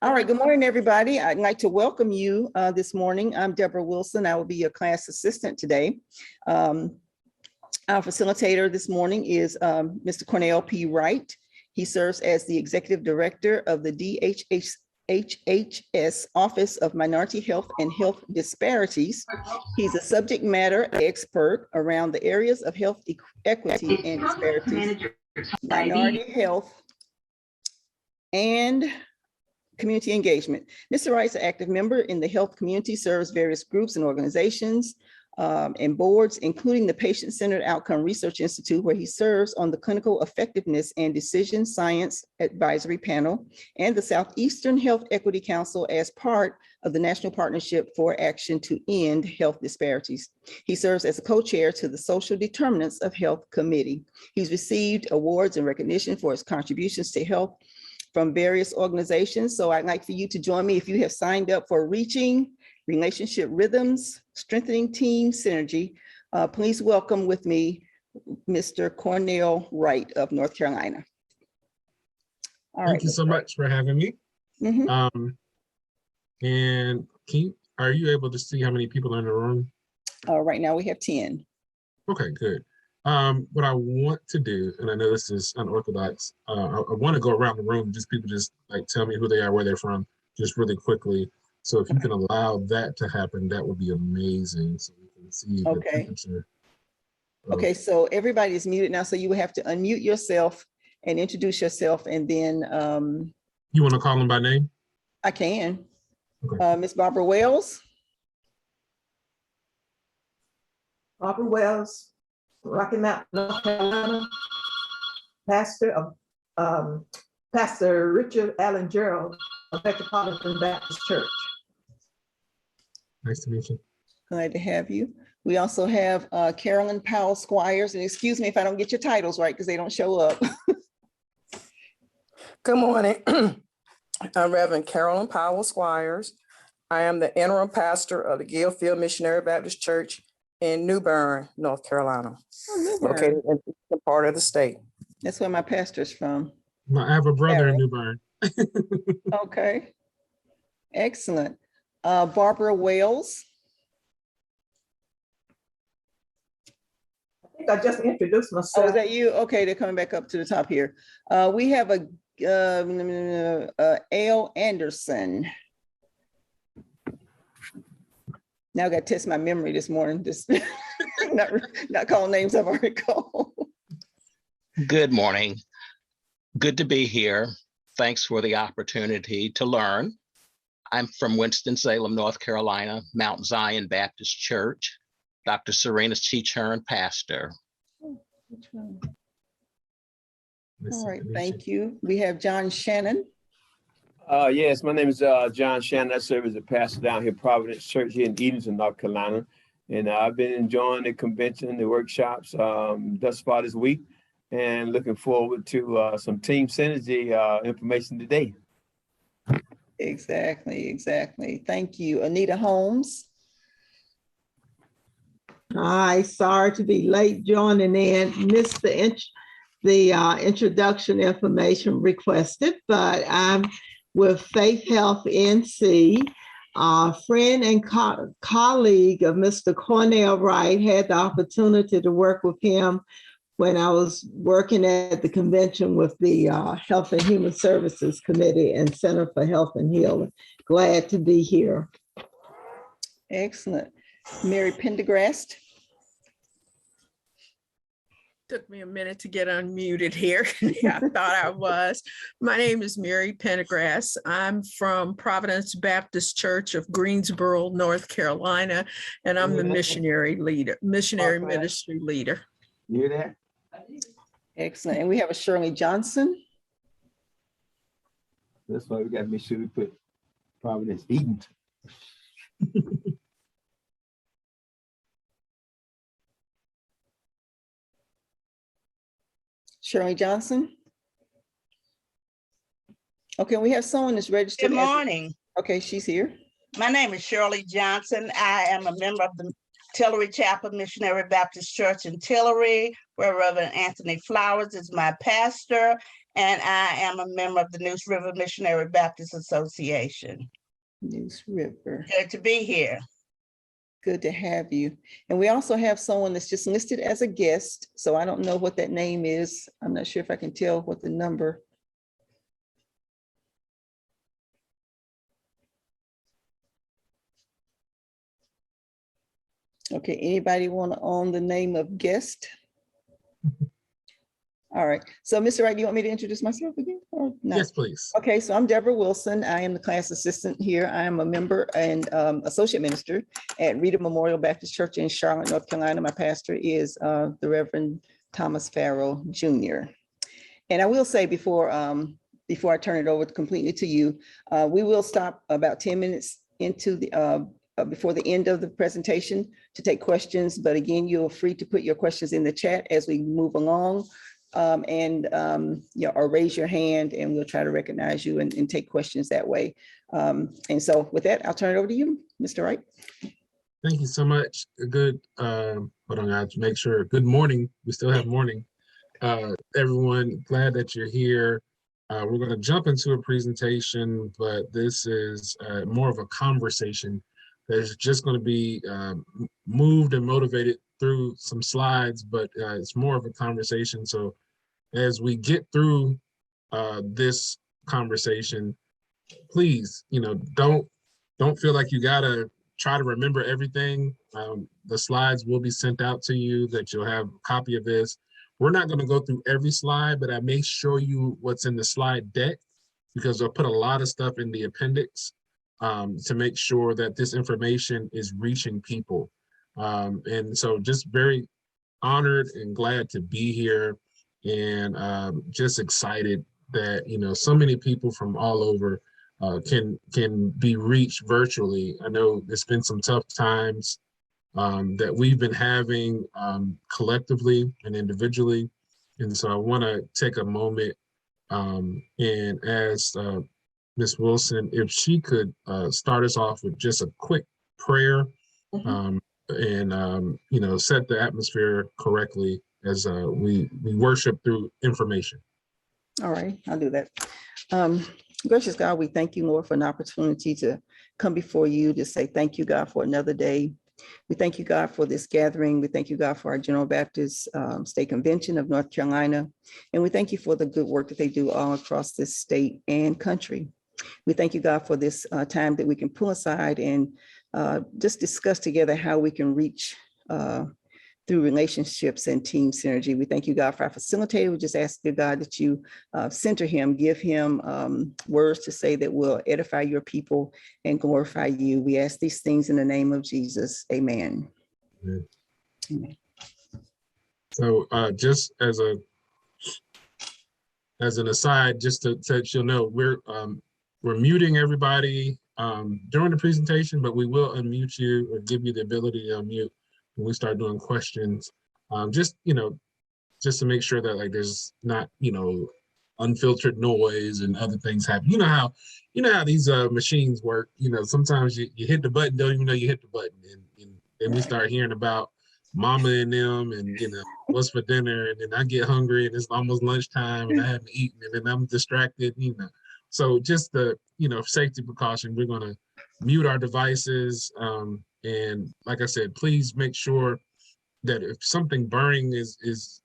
All right, good morning, everybody. I'd like to welcome you this morning. I'm Deborah Wilson. I will be your class assistant today. Our facilitator this morning is Mr. Cornell P. Wright. He serves as the Executive Director of the DHHS Office of Minority Health and Health Disparities. He's a subject matter expert around the areas of health equity and disparities, minority health, and community engagement. Mr. Wright is an active member in the health community, serves various groups and organizations and boards, including the Patient-Centered Outcome Research Institute, where he serves on the Clinical Effectiveness and Decision Science Advisory Panel, and the Southeastern Health Equity Council as part of the National Partnership for Action to End Health Disparities. He serves as a co-chair to the Social Determinants of Health Committee. He's received awards and recognition for his contributions to health from various organizations. So I'd like for you to join me if you have signed up for Reaching Relationship Rhythms, Strengthening Team Synergy. Please welcome with me, Mr. Cornell Wright of North Carolina. Thank you so much for having me. Mm-hmm. And are you able to see how many people are in the room? Right now we have 10. Okay, good. What I want to do, and I know this is unorthodox, I want to go around the room, people just like tell me who they are, where they're from, just really quickly. So if you can allow that to happen, that would be amazing. So we can see the temperature. Okay, so everybody is muted now, so you will have to unmute yourself and introduce yourself, and then you want to call them by name? I can. Okay. Miss Barbara Wells. Barbara Wells, Rocky Mount, North Carolina, pastor of Pastor Richard Allen Gerald of Metropolitan Baptist Church. Nice to meet you. Glad to have you. We also have Carolyn, Powell, Squires, and excuse me if I don't get your titles right because they don't show up. Good morning. I'm Reverend Carolyn Powell, Squires. I am the interim pastor of the Gillfield Missionary Baptist Church in New Bern, North Carolina, located in the part of the state. That's where my pastor's from. I have a brother in New Bern. Okay, excellent. Barbara Wells. I think I just introduced myself. Oh, is that you? Okay, they're coming back up to the top here. We have a L. Anderson. Now I got to test my memory this morning. Just not calling names I've already called. Good morning. Good to be here. Thanks for the opportunity to learn. I'm from Winston-Salem, North Carolina, Mount Zion Baptist Church. Dr. Serena Chichern, pastor. Which one? All right, thank you. We have John Shannon. Yes, my name is John Shannon. I serve as a pastor down here at Providence Church here in Edenton, North Carolina. And I've been enjoying the convention, the workshops thus far this week, and looking forward to some team synergy information today. Exactly. Thank you. Anita Holmes. Hi, sorry to be late joining in. Missed the introduction information requested, but I'm with Faith Health NC, friend and colleague of Mr. Cornell Wright. Had the opportunity to work with him when I was working at the convention with the Health and Human Services Committee and Center for Health and Healing. Glad to be here. Excellent. Mary Pendergrass. Took me a minute to get unmuted here. I thought I was. My name is Mary Pendergrass. I'm from Providence Baptist Church of Greensboro, North Carolina, and I'm the missionary ministry leader. You there? Excellent. And we have a Shirley Johnson. That's why we got to make sure we put Providence Edenton. Shirley Johnson. Okay, we have someone that's registered. Good morning. Okay, she's here. My name is Shirley Johnson. I am a member of the Tillery Chapel Missionary Baptist Church in Tillery, where Reverend Anthony Flowers is my pastor. and I am a member of the News River Missionary Baptist Association. News River. Good to be here. Good to have you. And we also have someone that's just listed as a guest. So I don't know what that name is. I'm not sure if I can tell what the number. Okay, anybody want to own the name of guest? All right, so Mr. Wright, do you want me to introduce myself again or not? Yes, please. Okay, so I'm Deborah Wilson. I am the class assistant here. I am a member and associate minister at Reeder Memorial Baptist Church in Charlotte, North Carolina. My pastor is the Reverend Thomas Farrell Jr. And I will say before I turn it over completely to you, we will stop about 10 minutes into the before the end of the presentation to take questions. But again, you're free to put your questions in the chat as we move along. Or raise your hand and we'll try to recognize you and take questions that way. And so with that, I'll turn it over to you, Mr. Wright. Thank you so much. Good, hold on, I have to make sure. Good morning. We still have morning. Everyone, glad that you're here. We're going to jump into a presentation, but this is more of a conversation that's just going to be moved and motivated through some slides, but it's more of a conversation. So as we get through this conversation, please, don't feel like you gotta try to remember everything. The slides will be sent out to you that you'll have a copy of this. We're not going to go through every slide, but I may show you what's in the slide deck because I'll put a lot of stuff in the appendix to make sure that this information is reaching people. And so just very honored and glad to be here and just excited that, so many people from all over can be reached virtually. I know it's been some tough times that we've been having collectively and individually. And so I want to take a moment and ask Ms. Wilson if she could start us off with just a quick prayer and set the atmosphere correctly as we worship through information. All right, I'll do that. Gracious God, we thank you, Lord, for an opportunity to come before you to say thank you, God, for another day. We thank you, God, for this gathering. We thank you, God, for our General Baptist State Convention of North Carolina. And we thank you for the good work that they do all across this state and country. We thank you, God, for this time that we can pull aside and just discuss together how we can reach through relationships and team synergy. We thank you, God, for our facilitator. We just ask you, God, that you center him, give him words to say that will edify your people and glorify you. We ask these things in the name of Jesus. Amen. Amen. Amen. So just as an aside, just to let you know, we're muting everybody during the presentation, but we will unmute you or give you the ability to unmute when we start doing questions, just to make sure that there's not, unfiltered noise and other things happen. You know how these machines work, sometimes you hit the button, don't even know you hit the button. And then we start hearing about mama and them and, what's for dinner. And then I get hungry and it's almost lunchtime and I haven't eaten and then I'm distracted, So just the, safety precaution, we're going to mute our devices. And like I said, please make sure that if something burning is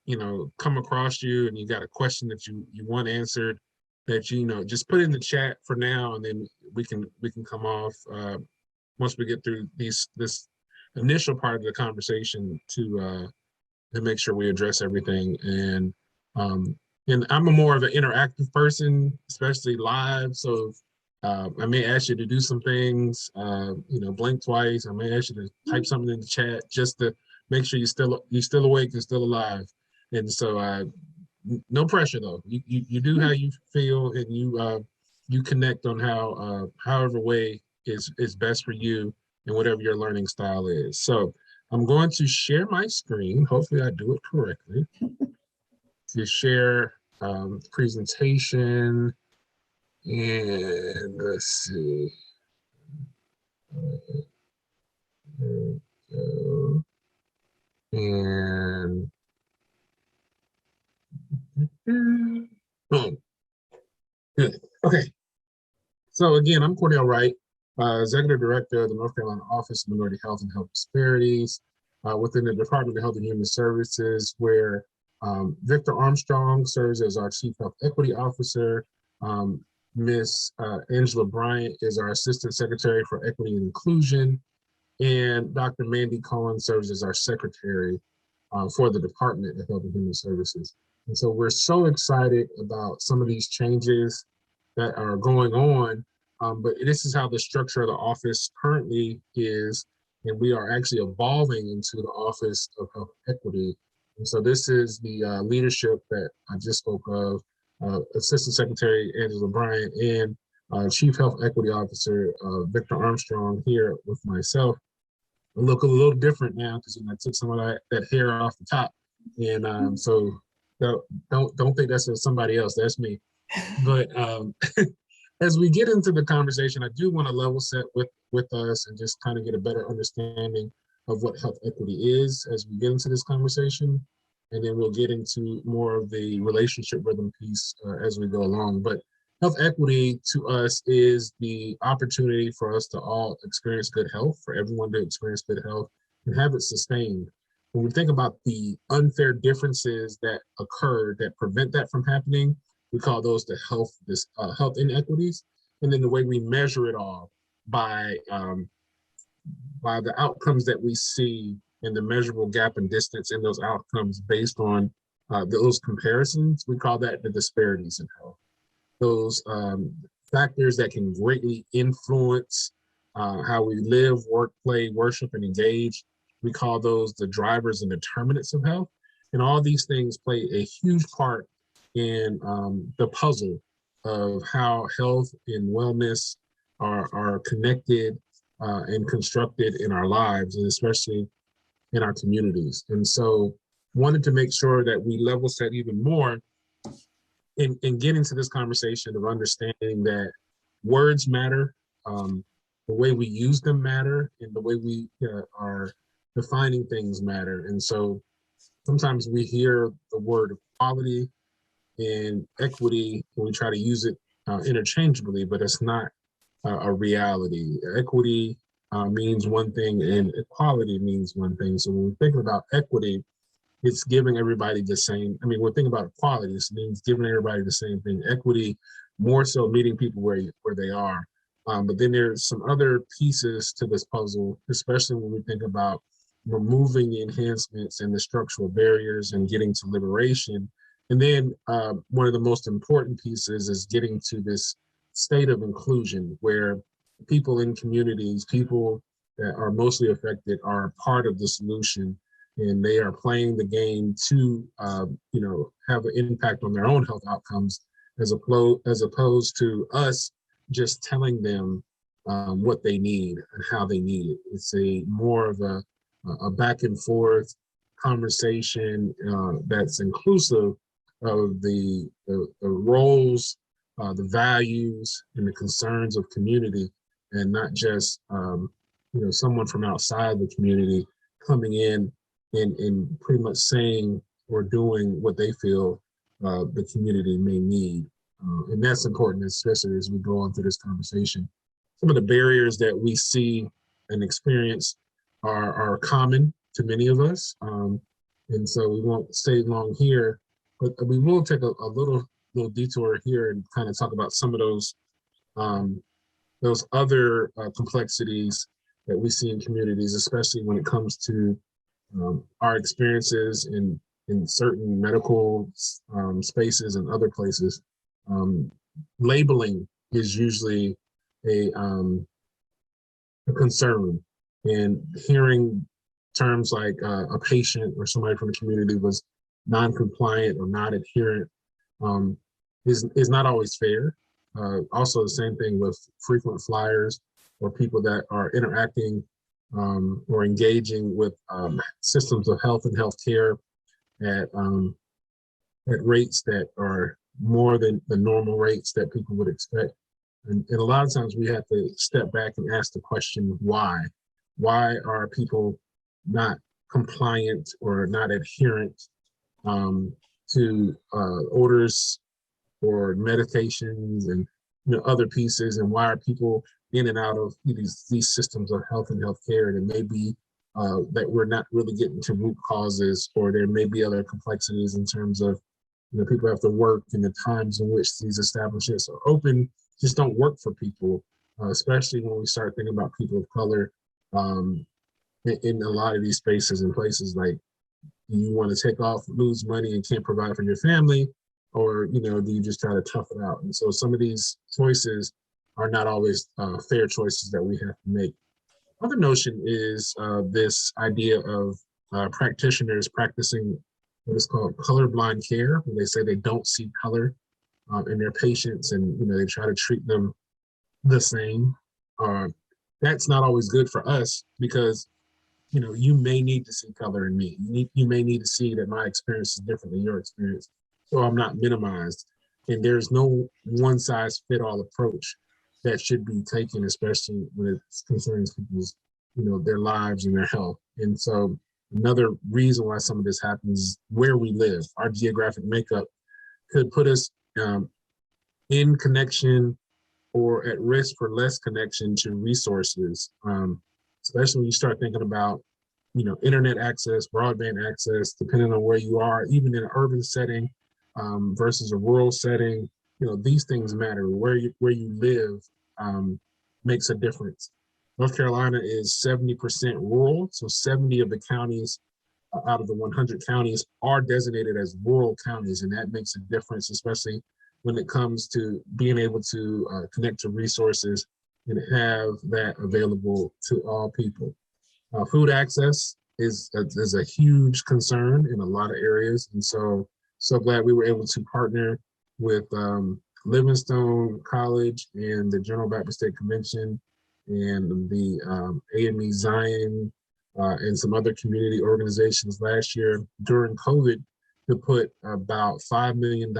come across you and you got a question that you want answered, that just put it in the chat for now, and then we can come off once we get through this initial part of the conversation to make sure we address everything. And I'm a more of an interactive person, especially live. So I may ask you to do some things, blink twice. I may ask you to type something in the chat just to make sure you're still awake and still alive. And so no pressure though. You do how you feel, and you connect on however way is best for you and whatever your learning style is. So I'm going to share my screen. Hopefully I do it correctly. To share presentation. And let's see. There we go. And Boom. Good. Okay. So again, I'm Cordell Wright, Executive Director of the North Carolina Office of Minority Health and Health Disparities within the Department of Health and Human Services, where Victor Armstrong serves as our Chief Health Equity Officer. Ms. Angela Bryant is our Assistant Secretary for Equity and Inclusion, and Dr. Mandy Cohen serves as our Secretary for the Department of Health and Human Services. And so we're so excited about some of these changes that are going on, but this is how the structure of the office currently is, and we are actually evolving into the Office of Health Equity. And so this is the leadership that I just spoke of, Assistant Secretary Angela Bryant and Chief Health Equity Officer Victor Armstrong here with myself. I look a little different now because I took some of that hair off the top, and so don't think that's somebody else. That's me. But as we get into the conversation, I do want to level set with us and just kind of get a better understanding of what health equity is as we get into this conversation. And then we'll get into more of the relationship rhythm piece as we go along. But health equity to us is the opportunity for us to all experience good health, for everyone to experience good health and have it sustained. When we think about the unfair differences that occur that prevent that from happening, we call those the health inequities. And then the way we measure it all by the outcomes that we see and the measurable gap and distance in those outcomes based on those comparisons, we call that the disparities in health. Those factors that can greatly influence how we live, work, play, worship, and engage, we call those the drivers and determinants of health. And all these things play a huge part in the puzzle of how health and wellness are connected and constructed in our lives, and especially in our communities. And so wanted to make sure that we level set even more in getting to this conversation of understanding that words matter, the way we use them matter, and the way we are defining things matter. And so sometimes we hear the word equality and equity, and we try to use it interchangeably, but it's not a reality. Equity means one thing and equality means one thing. So when we think about equity, it's giving everybody the same. I mean, we're thinking about equality, this means giving everybody the same thing. Equity, more so meeting people where they are. But then there's some other pieces to this puzzle, especially when we think about removing the enhancements and the structural barriers and getting to liberation. And then one of the most important pieces is getting to this state of inclusion where people in communities, people that are mostly affected are part of the solution, and they are playing the game to have an impact on their own health outcomes as opposed to us just telling them what they need and how they need it. It's more of a back and forth conversation that's inclusive of the roles, the values, and the concerns of community, and not just someone from outside the community coming in and pretty much saying or doing what they feel the community may need. And that's important, especially as we go on through this conversation. Some of the barriers that we see and experience are common to many of us. And so we won't stay long here, but we will take a little detour here and kind of talk about some of those other complexities that we see in communities, especially when it comes to our experiences in certain medical spaces and other places. Labeling is usually a concern, and hearing terms like a patient or somebody from the community was non-compliant or not adherent is not always fair. Also, the same thing with frequent flyers or people that are interacting or engaging with systems of health and healthcare at rates that are more than the normal rates that people would expect. And a lot of times we have to step back and ask the question, why? Why are people not compliant or not adherent to orders or medications and other pieces, and why are people in and out of these systems of health and healthcare. And it may be that we're not really getting to root causes, or there may be other complexities in terms of people have to work, and the times in which these establishments are open just don't work for people, especially when we start thinking about people of color in a lot of these spaces and places. Like, you want to take off, lose money, and can't provide for your family, or do you just try to tough it out? And so some of these choices are not always fair choices that we have to make. Other notion is this idea of practitioners practicing what is called colorblind care, where they say they don't see color in their patients, and they try to treat them the same. That's not always good for us, because you may need to see color in me. You may need to see that my experience is different than your experience, so I'm not minimized. And there's no one size fit all approach that should be taken, especially when it concerns people's, their lives and their health. And so another reason why some of this happens is where we live. Our geographic makeup could put us in connection or at risk for less connection to resources, especially when you start thinking about, internet access, broadband access, depending on where you are, even in an urban setting versus a rural setting. These things matter. Where you live makes a difference. North Carolina is 70% rural, so 70 of the counties out of the 100 counties are designated as rural counties, and that makes a difference, especially when it comes to being able to connect to resources and have that available to all people. Food access is a huge concern in a lot of areas, and so glad we were able to partner with Livingstone College and the General Baptist State Convention and the AME Zion and some other community organizations last year during COVID to put about $5 million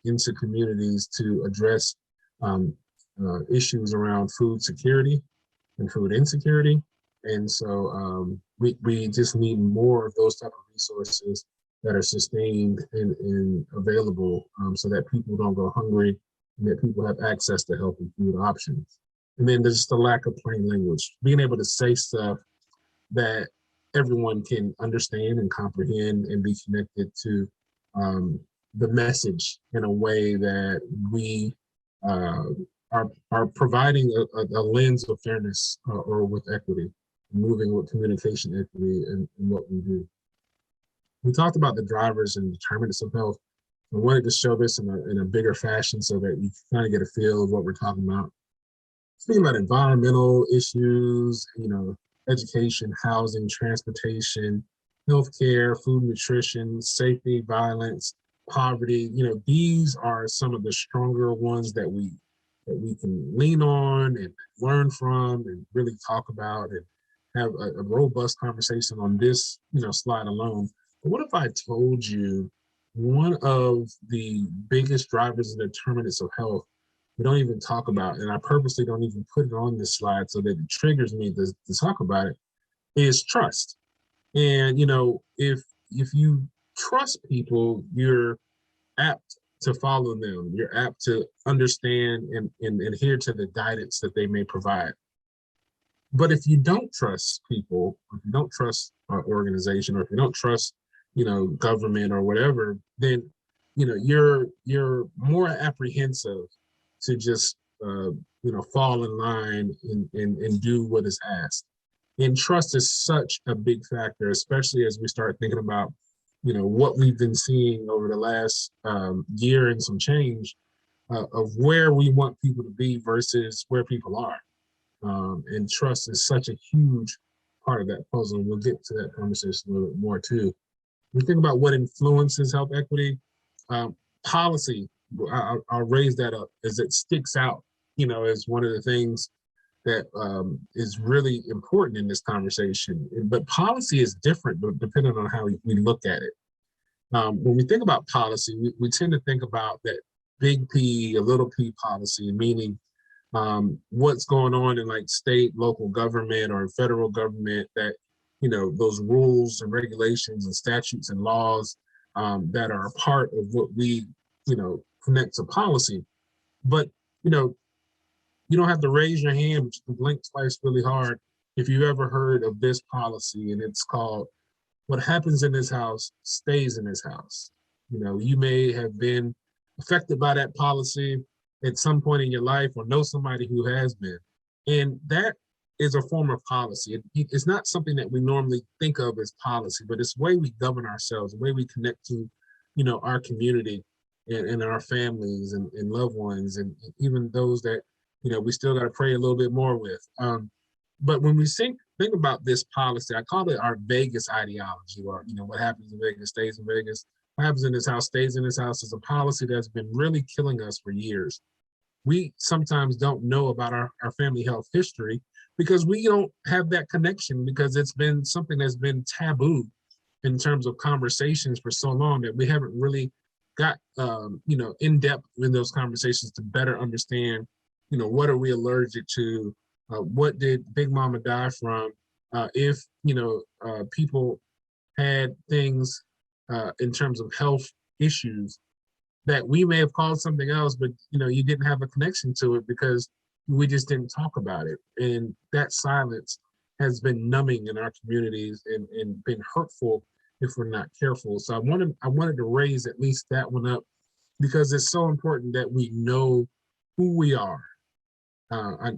into communities to address issues around food security and food insecurity. And so we just need more of those type of resources that are sustained and available, so that people don't go hungry and that people have access to healthy food options. And then there's just a lack of plain language, being able to say stuff that everyone can understand and comprehend and be connected to the message in a way that we are providing a lens of fairness or with equity, moving with communication equity in what we do. We talked about the drivers and determinants of health. I wanted to show this in a bigger fashion so that you kind of get a feel of what we're talking about. Speaking about environmental issues, education, housing, transportation, healthcare, food, nutrition, safety, violence, poverty. These are some of the stronger ones that we can lean on and learn from and really talk about and have a robust conversation on this, slide alone. But what if I told you one of the biggest drivers and determinants of health we don't even talk about, and I purposely don't even put it on this slide so that it triggers me to talk about it, is trust. And, if you trust people, you're apt to follow them. You're apt to understand and adhere to the guidance that they may provide. But if you don't trust people, if you don't trust our organization, or if you don't trust, government or whatever, then, you're more apprehensive to just, fall in line and do what is asked. And trust is such a big factor, especially as we start thinking about, what we've been seeing over the last year and some change of where we want people to be versus where people are. And trust is such a huge part of that puzzle. And we'll get to that conversation a little bit more too. When we think about what influences health equity, policy, I'll raise that up as it sticks out, as one of the things that is really important in this conversation. But policy is different depending on how we look at it. When we think about policy, we tend to think about that big P, a little p policy, meaning what's going on in like state, local government or federal government, that, those rules and regulations and statutes and laws that are a part of what we, connect to policy. But, you know, you don't have to raise your hand, but you can blink twice really hard if you've ever heard of this policy, and it's called, what happens in this house stays in this house. You know, you may have been affected by that policy at some point in your life or know somebody who has been. And that is a form of policy. It's not something that we normally think of as policy, but it's the way we govern ourselves, the way we connect to, you know, our community and our families and loved ones, and even those that, you know, we still got to pray a little bit more with. But when we think about this policy, I call it our Vegas ideology, or, you know, what happens in Vegas stays in Vegas. What happens in this house stays in this house is a policy that's been really killing us for years. We sometimes don't know about our family health history because we don't have that connection, because it's been something that's been taboo in terms of conversations for so long that we haven't really got, you know, in depth in those conversations to better understand, you know, what are we allergic to? What did Big Mama die from? If, you know, people had things in terms of health issues that we may have called something else, but, you know, you didn't have a connection to it because we just didn't talk about it. And that silence has been numbing in our communities and been hurtful if we're not careful. So I wanted to raise at least that one up, because it's so important that we know who we are. I've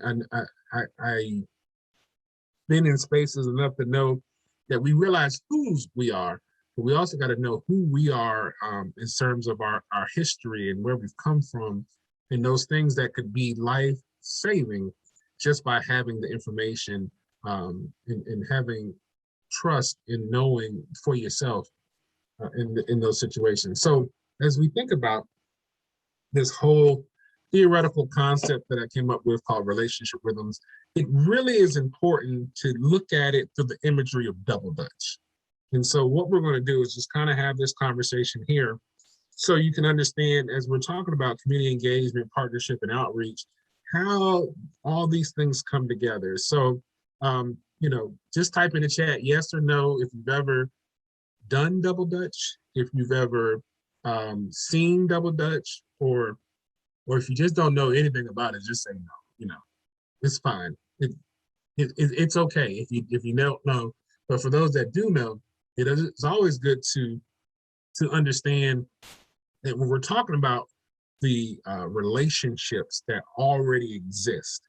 been in spaces enough to know that we realize whose we are, but we also got to know who we are in terms of our history and where we've come from, and those things that could be life-saving just by having the information and having trust in knowing for yourself in those situations. So as we think about this whole theoretical concept that I came up with called relationship rhythms, it really is important to look at it through the imagery of double dutch. And so what we're going to do is just kind of have this conversation here so you can understand, as we're talking about community engagement, partnership, and outreach, how all these things come together. So, you know, just type in the chat yes or no if you've ever done double dutch, if you've ever seen double dutch, or if you just don't know anything about it, just say no. You know, it's fine. It's okay if you don't know. But for those that do know, it's always good to understand that when we're talking about the relationships that already exist,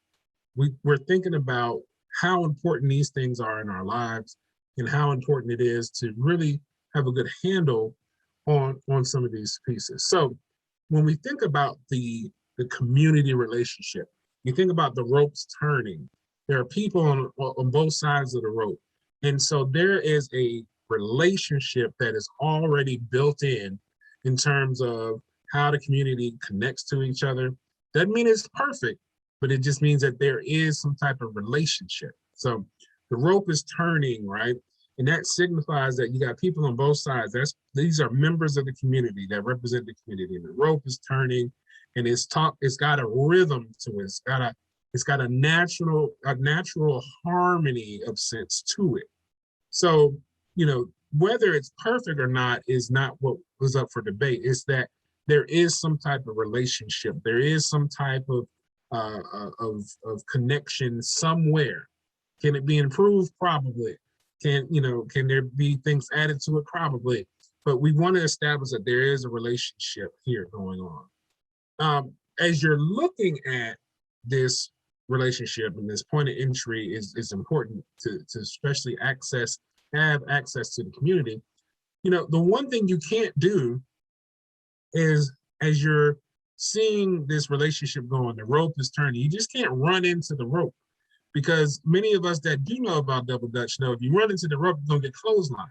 we're thinking about how important these things are in our lives and how important it is to really have a good handle on some of these pieces. So when we think about the community relationship, you think about the ropes turning. There are people on both sides of the rope. And so there is a relationship that is already built in terms of how the community connects to each other. Doesn't mean it's perfect, but it just means that there is some type of relationship. So the rope is turning, right? And that signifies that you got people on both sides. These are members of the community that represent the community. And the rope is turning, and it's got a rhythm to it. It's got a natural harmony of sense to it. So, you know, whether it's perfect or not is not what was up for debate. It's that there is some type of relationship. There is some type of connection somewhere. Can it be improved? Probably. Can there be things added to it? Probably. But we want to establish that there is a relationship here going on. As you're looking at this relationship and this point of entry is important to especially have access to the community. You know, the one thing you can't do is, as you're seeing this relationship going, the rope is turning, you just can't run into the rope, because many of us that do know about double dutch know if you run into the rope, you're gonna get clotheslined.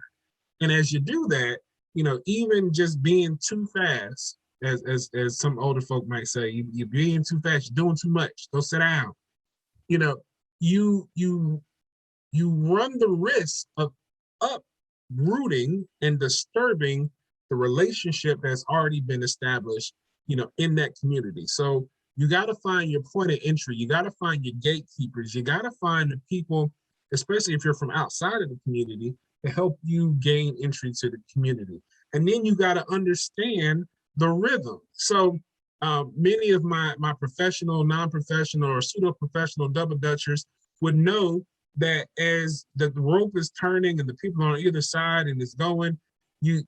And as you do that, you know, even just being too fast, as some older folk might say, you're being too fast, you're doing too much, go sit down. You know, you run the risk of uprooting and disturbing the relationship that's already been established, you know, in that community. So you got to find your point of entry. You got to find your gatekeepers. You got to find the people, especially if you're from outside of the community, to help you gain entry to the community. And then you got to understand the rhythm. So Many of my professional, non-professional, or pseudo-professional double dutchers would know that as the rope is turning and the people on either side and it's going, you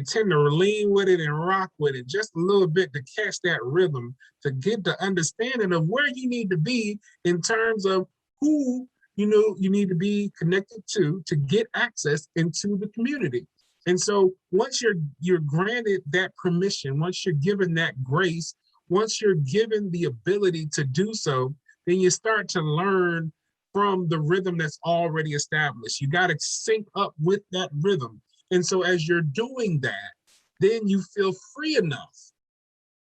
tend to lean with it and rock with it just a little bit to catch that rhythm, to get the understanding of where you need to be in terms of who you need to be connected to get access into the community. And so once you're granted that permission, once you're given that grace, once you're given the ability to do so, then you start to learn from the rhythm that's already established. You got to sync up with that rhythm. And so as you're doing that, then you feel free enough.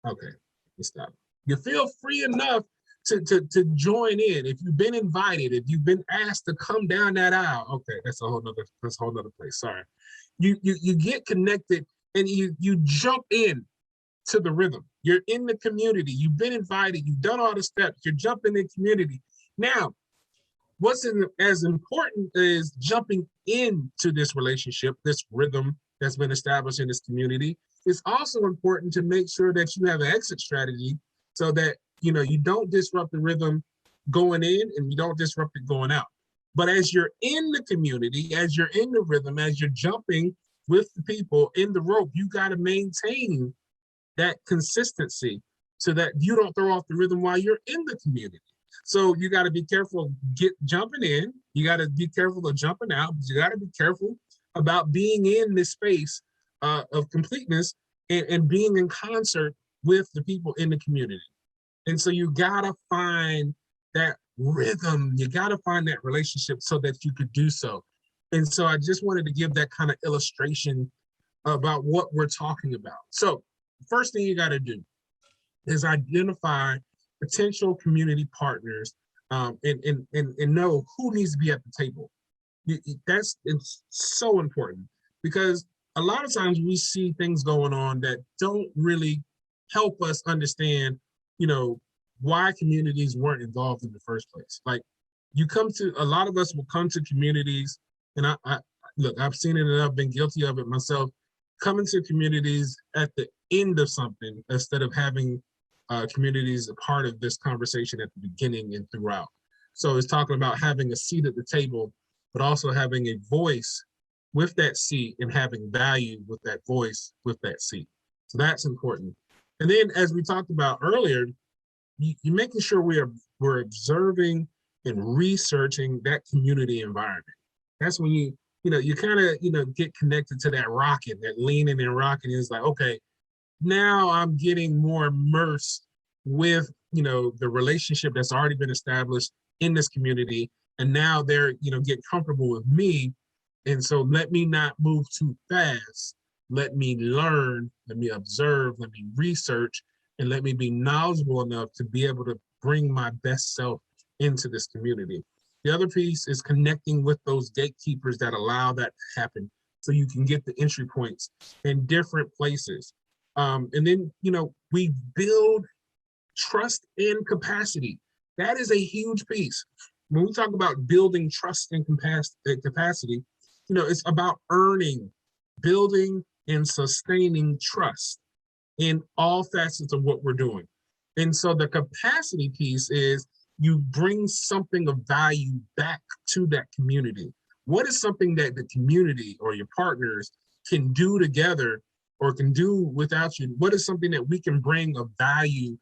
Okay, let's stop. You feel free enough to join in. If you've been invited, if you've been asked to come down that aisle, okay, that's a whole nother place. Sorry. You get connected and you jump in to the rhythm. You're in the community. You've been invited. You've done all the steps. You're jumping in community. Now, what's as important is jumping into this relationship, this rhythm that's been established in this community. It's also important to make sure that you have an exit strategy so that you don't disrupt the rhythm going in and you don't disrupt it going out. But as you're in the community, as you're in the rhythm, as you're jumping with the people in the rope, you got to maintain that consistency so that you don't throw off the rhythm while you're in the community. So you got to be careful jumping in. You got to be careful of jumping out. But you got to be careful about being in this space of completeness and being in concert with the people in the community. And so you got to find that rhythm. You got to find that relationship so that you could do so. And so I just wanted to give that kind of illustration about what we're talking about. So first thing you got to do is identify potential community partners and know who needs to be at the table. It's so important because a lot of times we see things going on that don't really help us understand, why communities weren't involved in the first place. Like a lot of us will come to communities, and I look, I've seen it and I've been guilty of it myself, coming to communities at the end of something instead of having communities a part of this conversation at the beginning and throughout. So it's talking about having a seat at the table, but also having a voice with that seat and having value with that voice, with that seat. So that's important. And then as we talked about earlier, you're making sure we're observing and researching that community environment. That's when you kind of get connected to that rocket, that leaning and rocking is like, okay, now I'm getting more immersed with, the relationship that's already been established in this community. And now they're, get comfortable with me. And so let me not move too fast. Let me learn, let me observe, let me research, and let me be knowledgeable enough to be able to bring my best self into this community. The other piece is connecting with those gatekeepers that allow that to happen so you can get the entry points in different places. And then, we build trust and capacity. That is a huge piece. When we talk about building trust and capacity, it's about earning, building, and sustaining trust in all facets of what we're doing. And so the capacity piece is you bring something of value back to that community. What is something that the community or your partners can do together or can do without you? What is something that we can bring of value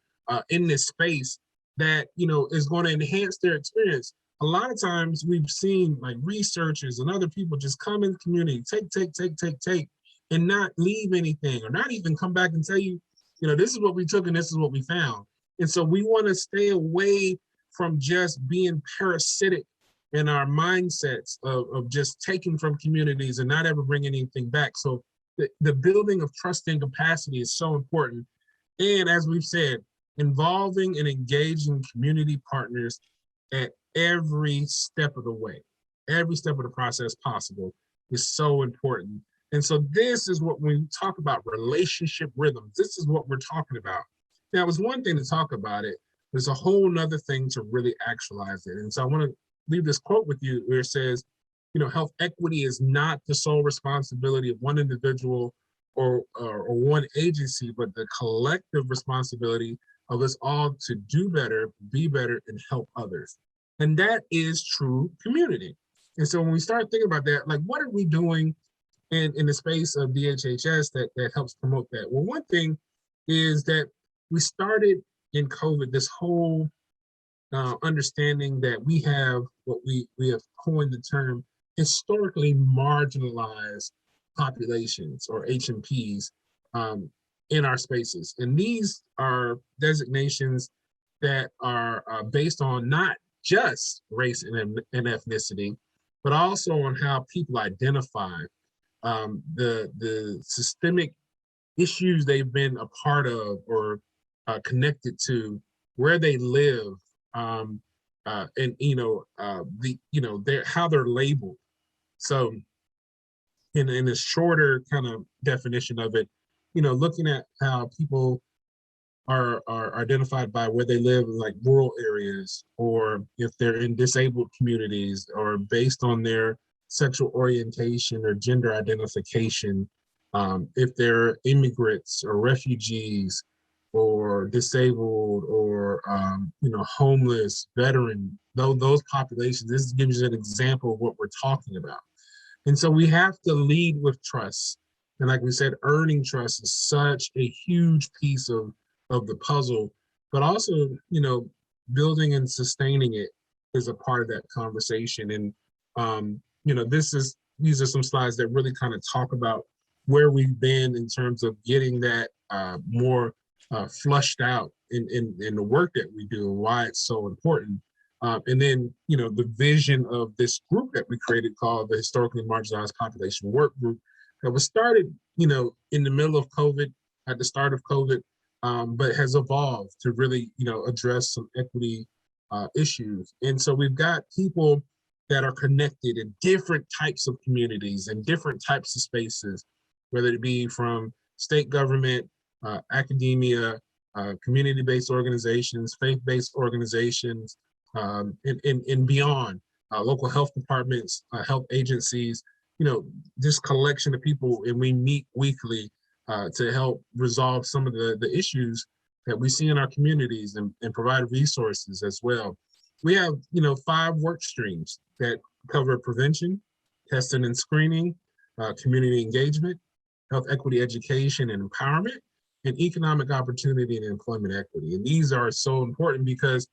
in this space that, is going to enhance their experience? A lot of times we've seen like researchers and other people just come in the community, take, and not leave anything or not even come back and tell you, this is what we took and this is what we found. And so we want to stay away from just being parasitic in our mindsets of just taking from communities and not ever bringing anything back. So the building of trust and capacity is so important. And as we've said, involving and engaging community partners at every step of the way, every step of the process possible is so important. And so this is what, when we talk about relationship rhythms, this is what we're talking about. Now, it's one thing to talk about it. There's a whole nother thing to really actualize it. And so I want to leave this quote with you where it says, health equity is not the sole responsibility of one individual or one agency, but the collective responsibility of us all to do better, be better, and help others. And that is true community. And so when we start thinking about that, like, what are we doing in the space of DHHS that helps promote that? Well, one thing is that we started in COVID this whole understanding that we have what we have coined the term historically marginalized populations, or HMPs, in our spaces. And these are designations that are based on not just race and ethnicity, but also on how people identify the systemic issues they've been a part of or connected to, where they live, and how they're labeled. So in a shorter kind of definition of it, looking at how people are identified by where they live in like rural areas, or if they're in disabled communities, or based on their sexual orientation or gender identification, if they're immigrants or refugees or disabled or homeless, veteran, those populations. This gives you an example of what we're talking about. And so we have to lead with trust. And like we said, earning trust is such a huge piece of the puzzle, but also, building and sustaining it is a part of that conversation. And, these are some slides that really kind of talk about where we've been in terms of getting that more flushed out in the work that we do and why it's so important. And then, the vision of this group that we created called the Historically Marginalized Population Work Group, that was started, in the middle of COVID, at the start of COVID, but has evolved to really, address some equity issues. And so we've got people that are connected in different types of communities and different types of spaces, whether it be from state government, academia, community-based organizations, faith-based organizations, and beyond, local health departments, health agencies, this collection of people, and we meet weekly to help resolve some of the issues that we see in our communities and provide resources as well. We have, 5 work streams that cover prevention, testing and screening, community engagement, health equity education and empowerment, and economic opportunity and employment equity. And these are so important because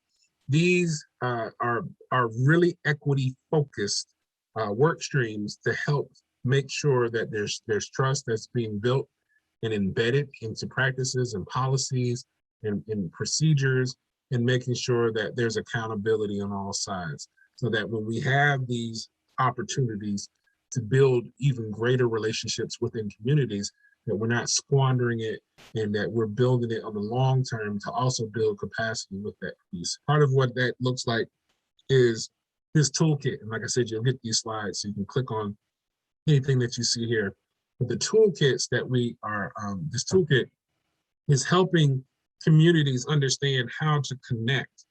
these are really equity focused work streams to help make sure that there's trust that's being built and embedded into practices and policies and procedures, and making sure that there's accountability on all sides, so that when we have these opportunities to build even greater relationships within communities, that we're not squandering it, and that we're building it on the long term to also build capacity with that piece. Part of what that looks like is this toolkit. And like I said, you'll get these slides, so you can click on anything that you see here. But the toolkits that we are, this toolkit is helping communities understand how to connect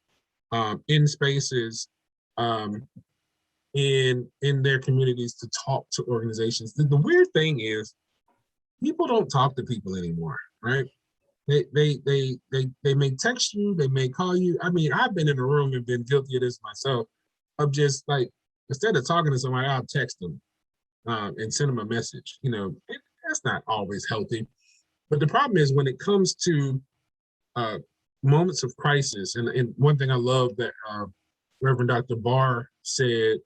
in spaces in their communities to talk to organizations. The weird thing is, people don't talk to people anymore, right? They may text you, they may call you. I mean, I've been in a room and been guilty of this myself, of just like, instead of talking to somebody, I'll text them and send them a message. That's not always healthy. But the problem is when it comes to moments of crisis, and one thing I love that Reverend Dr. Barr said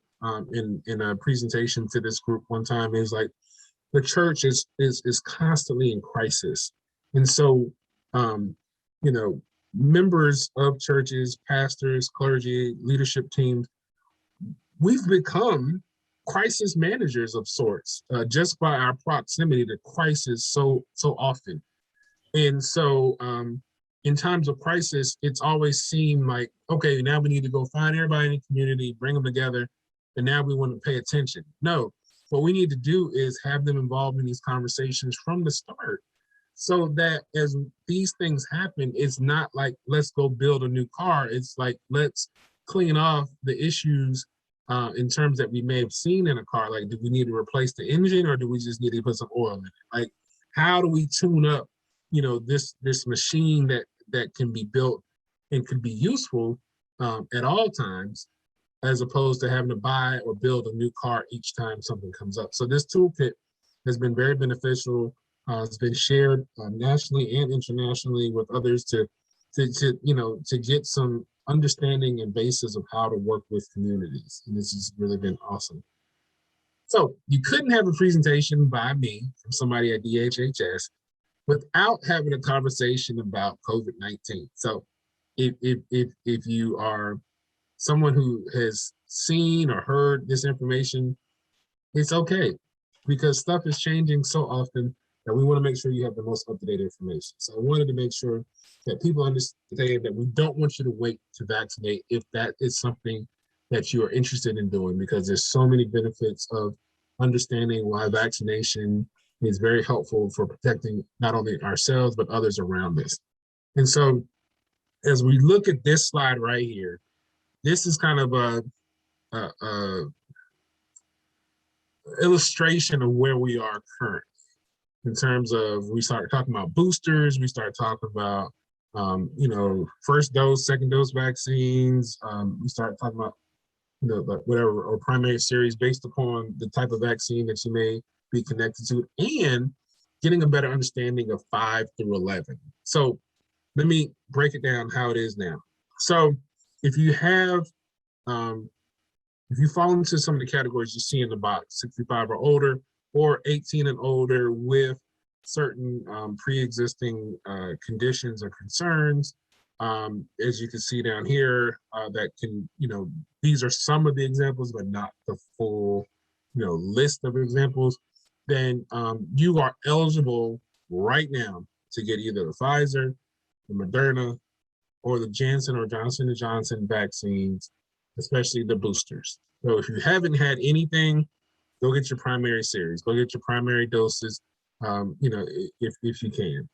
in a presentation to this group one time is like, the church is constantly in crisis. And so, members of churches, pastors, clergy, leadership teams, we've become crisis managers of sorts, just by our proximity to crisis so often. And so in times of crisis, it's always seemed like, okay, now we need to go find everybody in the community, bring them together, and now we want to pay attention. No, what we need to do is have them involved in these conversations from the start, so that as these things happen, it's not like, let's go build a new car. It's like, let's clean off the issues in terms that we may have seen in a car. Like, do we need to replace the engine, or do we just need to put some oil in it? Like, how do we tune up, this machine that can be built and could be useful at all times, as opposed to having to buy or build a new car each time something comes up. So this toolkit has been very beneficial. It's been shared nationally and internationally with others to get some understanding and basis of how to work with communities. And this has really been awesome. So you couldn't have a presentation by me from somebody at DHHS without having a conversation about COVID-19. So if you are someone who has seen or heard this information, it's okay, because stuff is changing so often that we want to make sure you have the most up-to-date information. So I wanted to make sure that people understand that we don't want you to wait to vaccinate if that is something that you are interested in doing, because there's so many benefits of understanding why vaccination is very helpful for protecting not only ourselves, but others around us. And so as we look at this slide right here, this is kind of a illustration of where we are currently in terms of, we start talking about boosters, we start talking about first dose, second dose vaccines, we start talking about whatever, or primary series based upon the type of vaccine that you may be connected to, and getting a better understanding of 5 through 11. So let me break it down how it is now. So if you have, if you fall into some of the categories you see in the box, 65 or older, or 18 and older with certain pre-existing conditions or concerns, as you can see down here, that can, these are some of the examples, but not the full, list of examples, then you are eligible right now to get either the Pfizer, the Moderna, or the Janssen or Johnson & Johnson vaccines, especially the boosters. So if you haven't had anything, go get your primary series, go get your primary doses, if you can.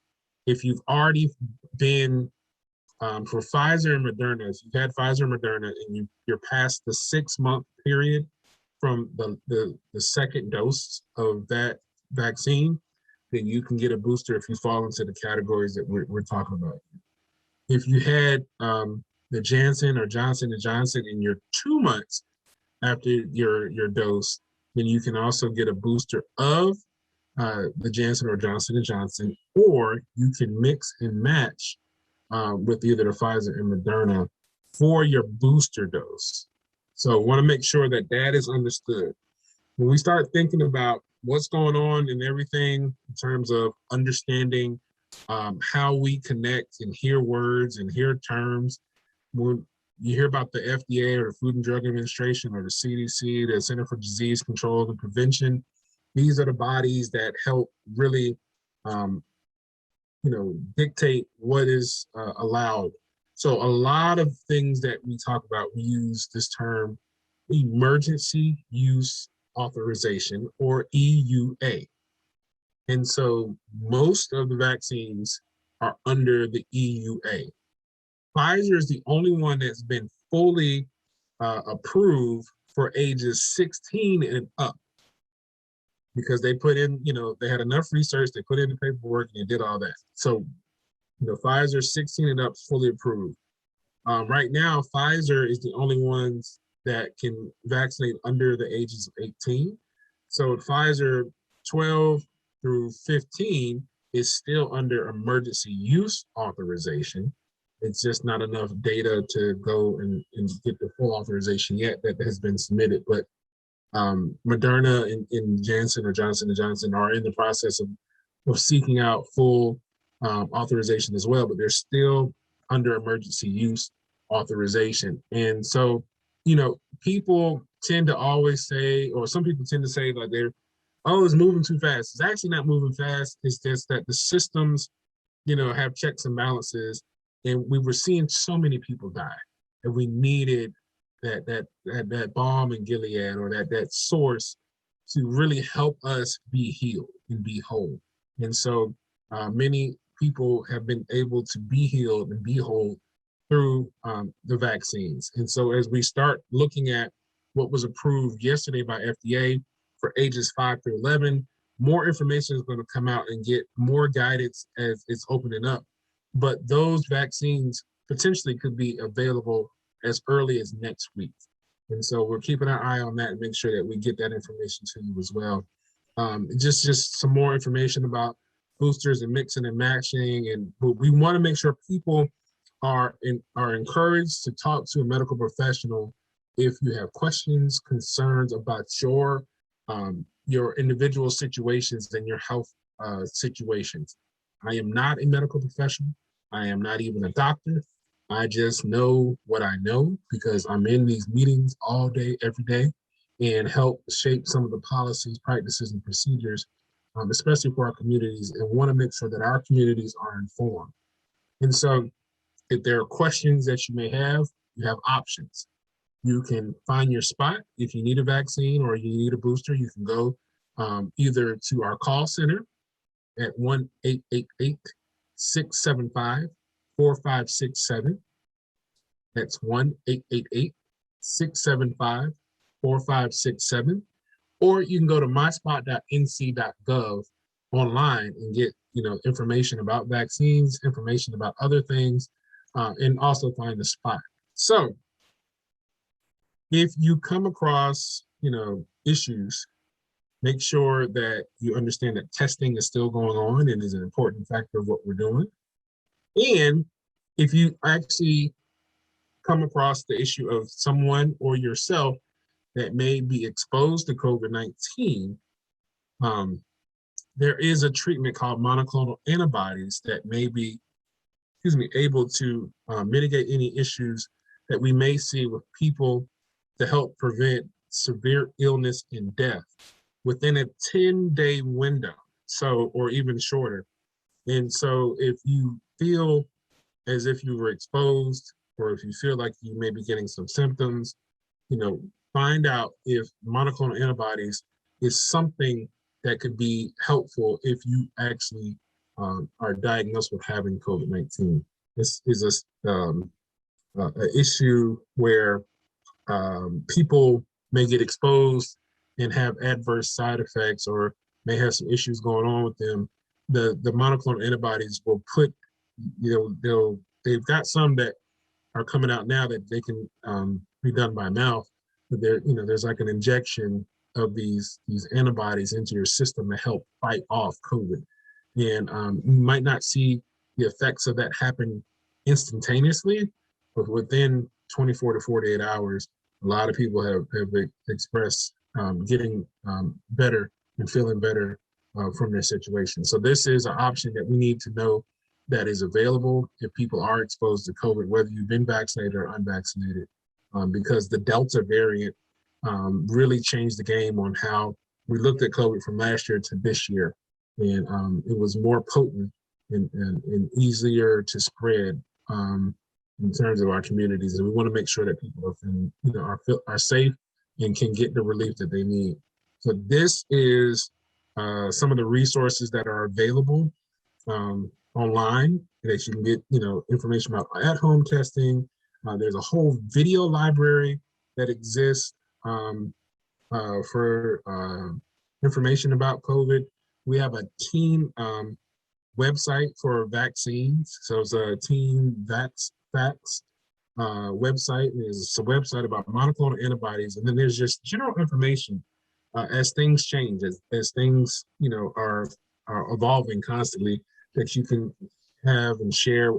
If you've already been, for Pfizer and Moderna, if you've had Pfizer and Moderna and you're past the 6-month period from the second dose of that vaccine, then you can get a booster if you fall into the categories that we're talking about. If you had the Janssen or Johnson & Johnson and you're 2 months after your dose, then you can also get a booster of the Janssen or Johnson & Johnson, or you can mix and match with either the Pfizer and Moderna for your booster dose. So want to make sure that that is understood. When we start thinking about what's going on and everything in terms of understanding how we connect and hear words and hear terms, when you hear about the FDA or the Food and Drug Administration or the CDC, the Center for Disease Control and Prevention, these are the bodies that help really dictate what is allowed. So a lot of things that we talk about, we use this term emergency use authorization, or EUA. And so most of the vaccines are under the EUA. Pfizer is the only one that's been fully approved for ages 16 and up, because they put in, they had enough research, they put in the paperwork, and they did all that. So, Pfizer 16 and up fully approved. Right now, Pfizer is the only ones that can vaccinate under the ages of 18. So Pfizer 12 through 15 is still under emergency use authorization. It's just not enough data to go and get the full authorization yet that has been submitted. But Moderna and Janssen or Johnson & Johnson are in the process of seeking out full authorization as well, but they're still under emergency use authorization. And so, people tend to always say, or some people tend to say like it's moving too fast. It's actually not moving fast. It's just that the systems, have checks and balances, and we were seeing so many people die, and we needed that balm in Gilead, or that source to really help us be healed and be whole. And so many people have been able to be healed and be whole through the vaccines. And so as we start looking at what was approved yesterday by FDA for ages 5 through 11, more information is going to come out and get more guidance as it's opening up. But those vaccines potentially could be available as early as next week. And so we're keeping our eye on that and make sure that we get that information to you as well. Just some more information about boosters and mixing and matching. And we want to make sure people are encouraged to talk to a medical professional if you have questions, concerns about your individual situations and your health situations. I am not a medical professional. I am not even a doctor. I just know what I know because I'm in these meetings all day, every day, and help shape some of the policies, practices, and procedures, especially for our communities, and want to make sure that our communities are informed. And so if there are questions that you may have, you have options. You can find your spot. If you need a vaccine or you need a booster, you can go either to our call center at 1-888-675-4567. That's 1-888-675-4567. Or you can go to myspot.nc.gov online and get information about vaccines, information about other things, and also find the spot. So if you come across issues, make sure that you understand that testing is still going on and is an important factor of what we're doing. And if you actually come across the issue of someone or yourself that may be exposed to COVID-19, there is a treatment called monoclonal antibodies that may be, able to mitigate any issues that we may see with people to help prevent severe illness and death within a 10-day window, or even shorter. And so if you feel as if you were exposed, or if you feel like you may be getting some symptoms, find out if monoclonal antibodies is something that could be helpful if you actually are diagnosed with having COVID-19. This is an issue where people may get exposed and have adverse side effects or may have some issues going on with them. The monoclonal antibodies will put, they've got some that are coming out now that they can be done by mouth, but there's like an injection of these antibodies into your system to help fight off COVID. And you might not see the effects of that happen instantaneously, but within 24 to 48 hours, a lot of people have expressed getting better and feeling better from their situation. So this is an option that we need to know that is available if people are exposed to COVID, whether you've been vaccinated or unvaccinated, because the Delta variant really changed the game on how we looked at COVID from last year to this year. And it was more potent and easier to spread in terms of our communities. And we want to make sure that people are safe and can get the relief that they need. So this is some of the resources that are available online that you can get information about at-home testing. There's a whole video library that exists for information about COVID. We have a team website for vaccines. So it's a Team Facts website. There's a website about monoclonal antibodies. And then there's just general information as things change, as things are evolving constantly, that you can have and share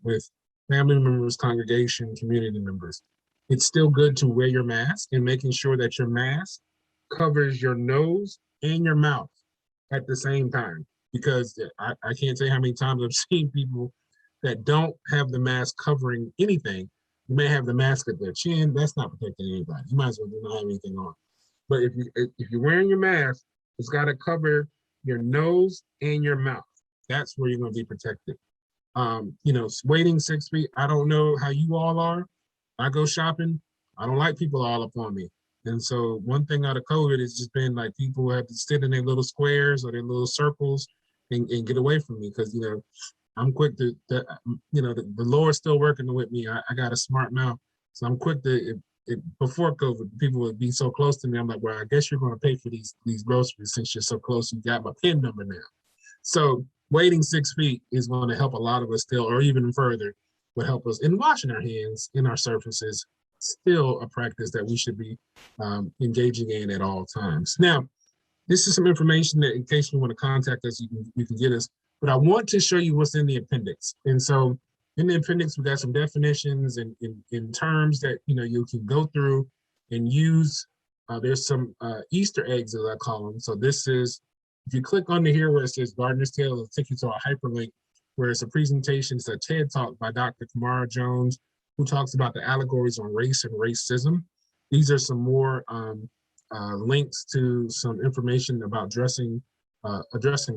with family members, congregation, community members. It's still good to wear your mask and making sure that your mask covers your nose and your mouth at the same time, because I can't say how many times I've seen people that don't have the mask covering anything. You may have the mask at their chin. That's not protecting anybody. You might as well not have anything on. But if you're wearing your mask, it's got to cover your nose and your mouth. That's where you're going to be protected. Waiting 6 feet. I don't know how you all are. I go shopping. I don't like people all up on me. And so one thing out of COVID has just been like people have to sit in their little squares or their little circles and get away from me, because I'm quick to the Lord's still working with me. I got a smart mouth, so I'm quick to, before COVID, people would be so close to me. I'm like, well, I guess you're going to pay for these groceries since you're so close. You got my PIN number now. So waiting 6 feet is going to help a lot of us still, or even further, would help us in washing our hands in our surfaces. Still a practice that we should be engaging in at all times. Now, this is some information that in case you want to contact us, you can get us. But I want to show you what's in the appendix. And so in the appendix, we got some definitions and in terms that you can go through and use. There's some Easter eggs, as I call them. So this is, if you click on here where it says Gardener's Tale, it'll take you to a hyperlink where it's a presentation. It's a TED Talk by Dr. Kamara Jones, who talks about the allegories on race and racism. These are some more links to some information about addressing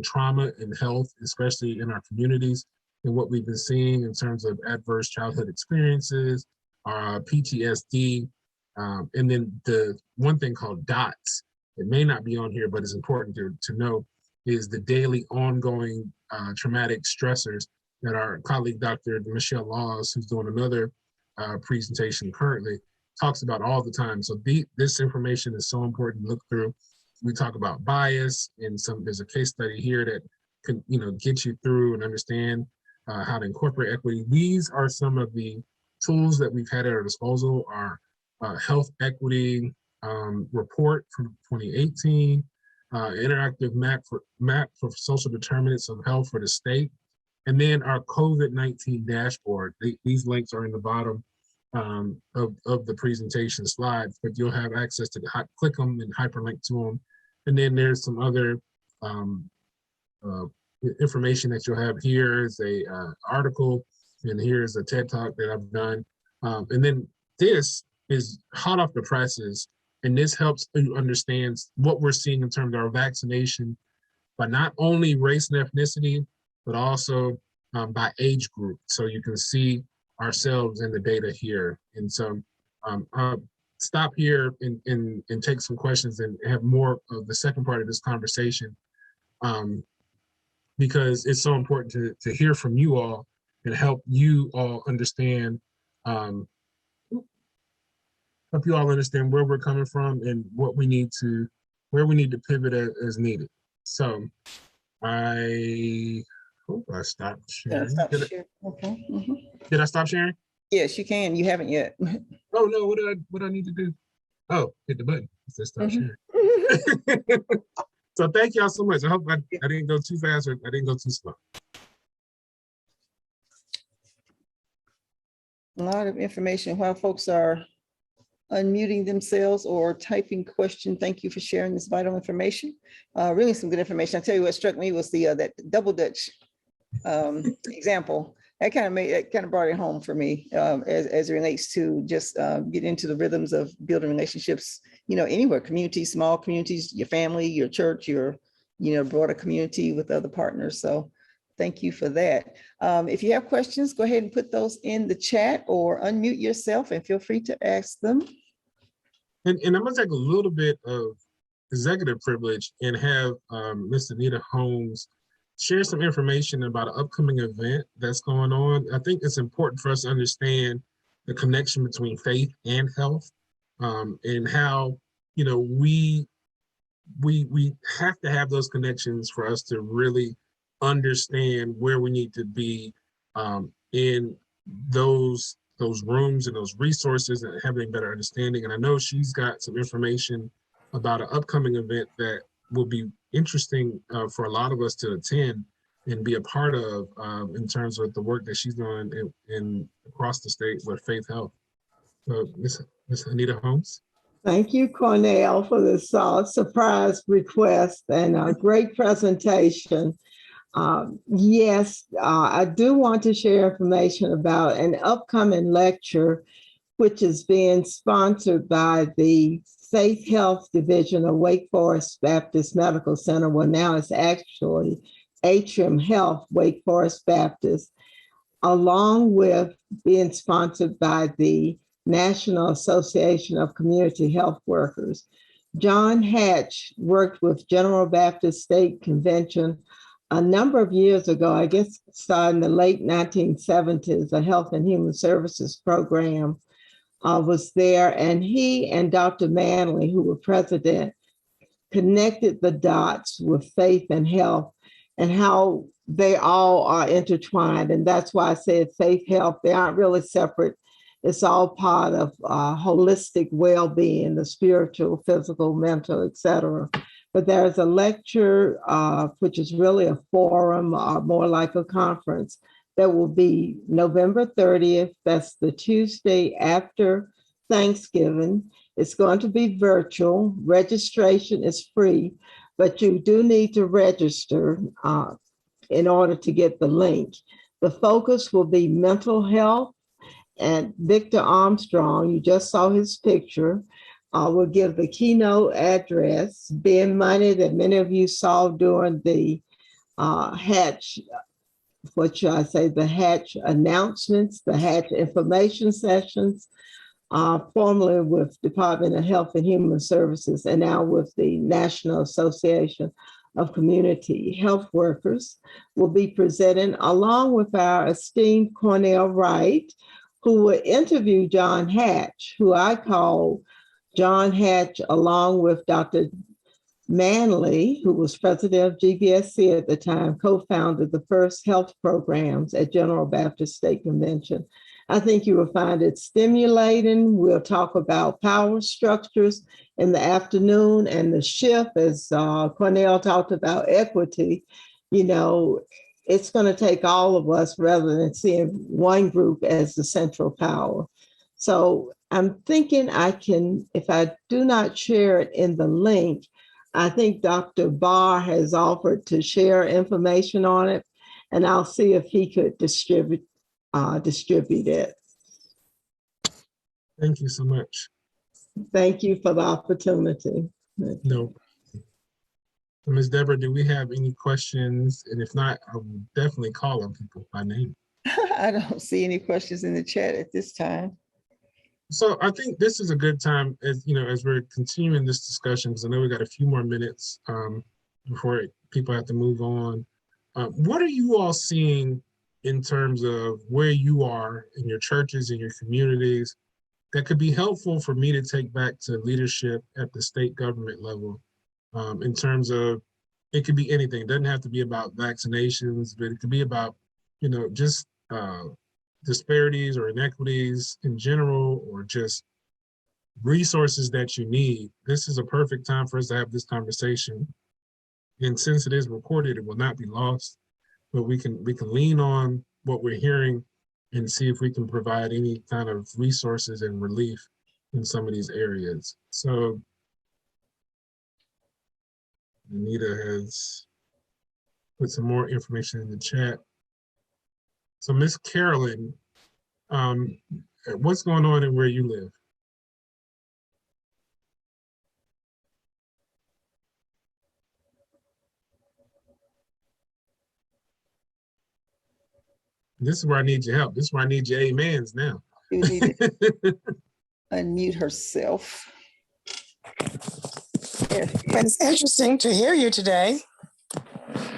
trauma and health, especially in our communities, and what we've been seeing in terms of adverse childhood experiences, PTSD, and then the one thing called DOTS. It may not be on here, but it's important to know, is the daily ongoing traumatic stressors that our colleague, Dr. Michelle Laws, who's doing another presentation currently, talks about all the time. So this information is so important to look through. We talk about bias, and there's a case study here that can get you through and understand how to incorporate equity. These are some of the tools that we've had at our disposal. Our health equity report from 2018, interactive map for social determinants of health for the state, and then our COVID-19 dashboard. These links are in the bottom of the presentation slides, but you'll have access to click them and hyperlink to them. And then there's some other information that you'll have. Here is a article, and here's a TED Talk that I've done. And then this is hot off the presses, and this helps you understand what we're seeing in terms of our vaccination, by not only race and ethnicity, but also by age group. So you can see ourselves in the data here. And so I'll stop here and take some questions and have more of the second part of this conversation, because it's so important to hear from you all and help you all understand where we're coming from and where we need to pivot as needed. So I hope I stopped sharing. Okay. Did I stop sharing? Yes, you can. You haven't yet. Oh no, what do I need to do? Oh, hit the button. It says stop sharing. So thank y'all so much. I hope I didn't go too fast or I didn't go too slow. A lot of information while folks are unmuting themselves or typing question. Thank you for sharing this vital information. Really some good information. I tell you what struck me was the that double Dutch example. That kind of brought it home for me as it relates to just get into the rhythms of building relationships, anywhere, communities, small communities, your family, your church, your, broader community with other partners. So thank you for that. If you have questions, go ahead and put those in the chat or unmute yourself and feel free to ask them. And I'm gonna take a little bit of executive privilege and have Ms. Anita Holmes share some information about an upcoming event that's going on. I think it's important for us to understand the connection between faith and health, and how, we have to have those connections for us to really understand where we need to be in those rooms and those resources and having a better understanding. And I know she's got some information about an upcoming event that will be interesting for a lot of us to attend and be a part of in terms of the work that she's doing in across the state with Faith Health. So Ms. Anita Holmes. Thank you, Cornell, for this surprise request and a great presentation. Yes, I do want to share information about an upcoming lecture, which is being sponsored by the Faith Health Division of Wake Forest Baptist Medical Center. Well, now it's actually Atrium Health Wake Forest Baptist, along with being sponsored by the National Association of Community Health Workers. John Hatch worked with General Baptist State Convention a number of years ago, I guess started in the late 1970s, a Health and Human Services program was there, and he and Dr. Manley, who were president, connected the dots with faith and health and how they all are intertwined. And that's why I said faith, health, they aren't really separate. It's all part of holistic well-being, the spiritual, physical, mental, etc. But there's a lecture, which is really a forum, more like a conference, that will be November 30th. That's the Tuesday after Thanksgiving. It's going to be virtual. Registration is free, but you do need to register in order to get the link. The focus will be mental health, and Victor Armstrong, you just saw his picture, will give the keynote address. Ben Money, that many of you saw during the Hatch, what should I say, the Hatch announcements, the Hatch information sessions, formerly with Department of Health and Human Services, and now with the National Association of Community Health Workers, will be presented along with our esteemed Cornell Wright, who will interview John Hatch, who I call John Hatch, along with Dr. Manley, who was president of GBSC at the time, co-founded the first health programs at General Baptist State Convention. I think you will find it stimulating. We'll talk about power structures in the afternoon and the shift, as Cornell talked about equity. You know, it's going to take all of us rather than seeing one group as the central power. So I'm thinking I can, if I do not share it in the link, I think Dr. Barr has offered to share information on it, and I'll see if he could distribute it. Thank you so much. Thank you for the opportunity. No. Ms. Deborah, do we have any questions? And if not, I will definitely call on people by name. I don't see any questions in the chat at this time. So I think this is a good time, as you know, as we're continuing this discussion, because I know we got a few more minutes before people have to move on. What are you all seeing in terms of where you are in your churches, in your communities, that could be helpful for me to take back to leadership at the state government level, in terms of, it could be anything. It doesn't have to be about vaccinations, but it could be about, you know, just disparities or inequities in general, or just resources that you need. This is a perfect time for us to have this conversation. And since it is recorded, it will not be lost, but we can lean on what we're hearing and see if we can provide any kind of resources and relief in some of these areas. So Anita has put some more information in the chat. So Miss Carolyn, what's going on and where you live? This is where I need your help. This is where I need your amens now. You need to unmute herself. It's interesting to hear you today,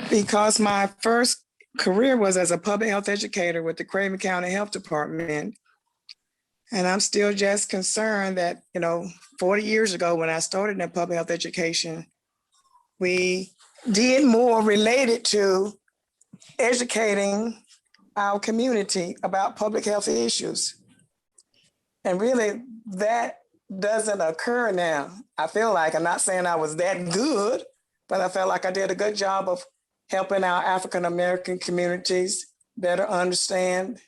because my first career was as a public health educator with the Craven County Health Department. And I'm still just concerned that, 40 years ago when I started in public health education, we did more related to educating our community about public health issues. And really that doesn't occur now. I feel like, I'm not saying I was that good, but I felt like I did a good job of helping our African-American communities better understand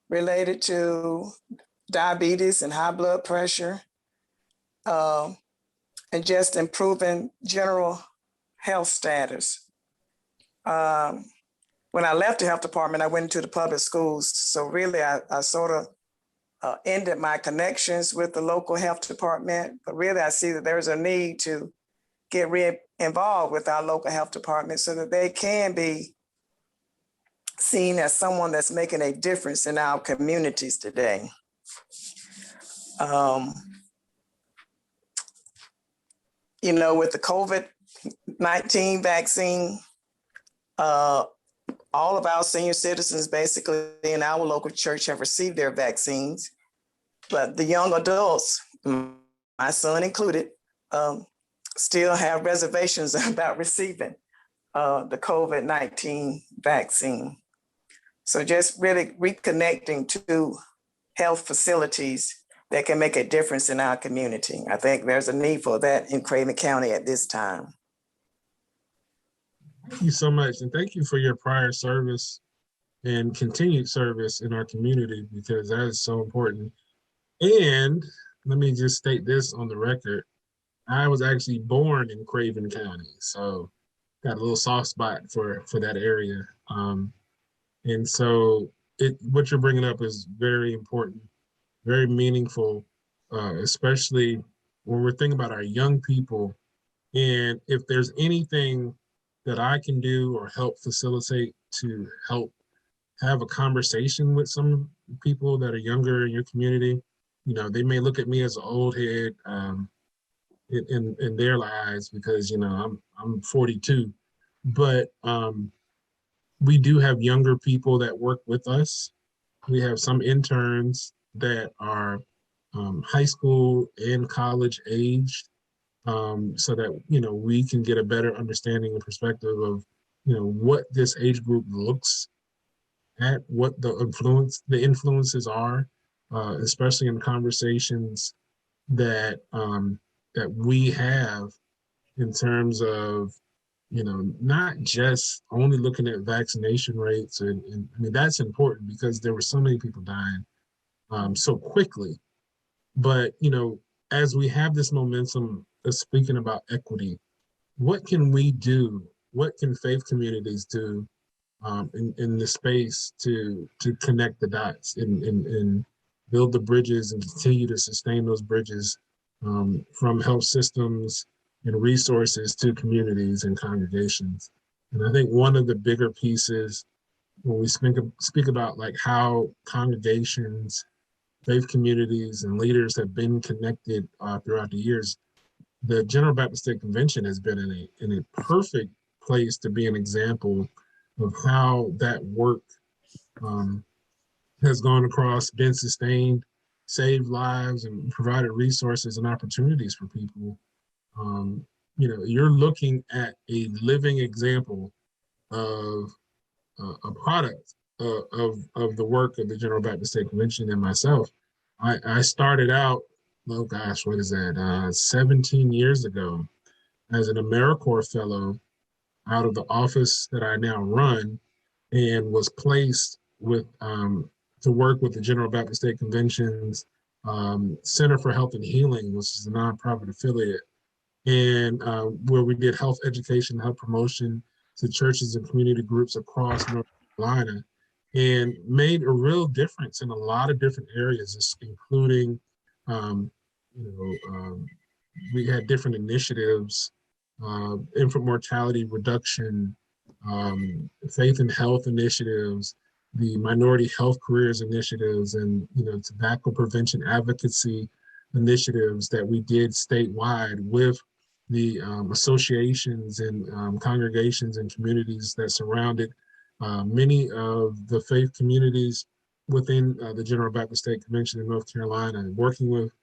related to diabetes and high blood pressure, and just improving general health status. When I left the health department, I went into the public schools. So really, I sort of ended my connections with the local health department. But really, I see that there's a need to get involved with our local health department so that they can be seen as someone that's making a difference in our communities today. With the COVID-19 vaccine, all of our senior citizens basically in our local church have received their vaccines. But the young adults, my son included, still have reservations about receiving the COVID-19 vaccine. So just really reconnecting to health facilities that can make a difference in our community. I think there's a need for that in Craven County at this time. Thank you so much. And thank you for your prior service and continued service in our community, because that is so important. And let me just state this on the record. I was actually born in Craven County, so got a little soft spot for that area. And so what you're bringing up is very important, very meaningful, especially when we're thinking about our young people. And if there's anything that I can do or help facilitate to help have a conversation with some people that are younger in your community, you know, they may look at me as an old head in their eyes because, you know, I'm 42, but we do have younger people that work with us. We have some interns that are high school and college aged, so that, you know, we can get a better understanding and perspective of, you know, what this age group looks at, what the influences are, especially in conversations that that we have in terms of, you know, not just only looking at vaccination rates. And I mean, that's important because there were so many people dying so quickly. But, you know, as we have this momentum of speaking about equity, what can we do? What can faith communities do in the space to connect the dots and build the bridges and continue to sustain those bridges from health systems and resources to communities and congregations? And I think one of the bigger pieces when we speak about like how congregations, faith communities, and leaders have been connected throughout the years, the General Baptist State Convention has been in a perfect place to be an example of how that work has gone across, been sustained, saved lives, and provided resources and opportunities for people. You know, you're looking at a living example of a product of the work of the General Baptist State Convention and myself. I started out, oh gosh, what is that, 17 years ago as an AmeriCorps fellow out of the office that I now run, and was placed with to work with the General Baptist State Convention's Center for Health and Healing, which is a nonprofit affiliate, and where we did health education, health promotion to churches and community groups across North Carolina, and made a real difference in a lot of different areas, including, we had different initiatives, infant mortality reduction, faith and health initiatives, the minority health careers initiatives, and, you know, tobacco prevention advocacy initiatives that we did statewide with the associations and congregations and communities that surrounded many of the faith communities within the General Baptist State Convention in North Carolina, working with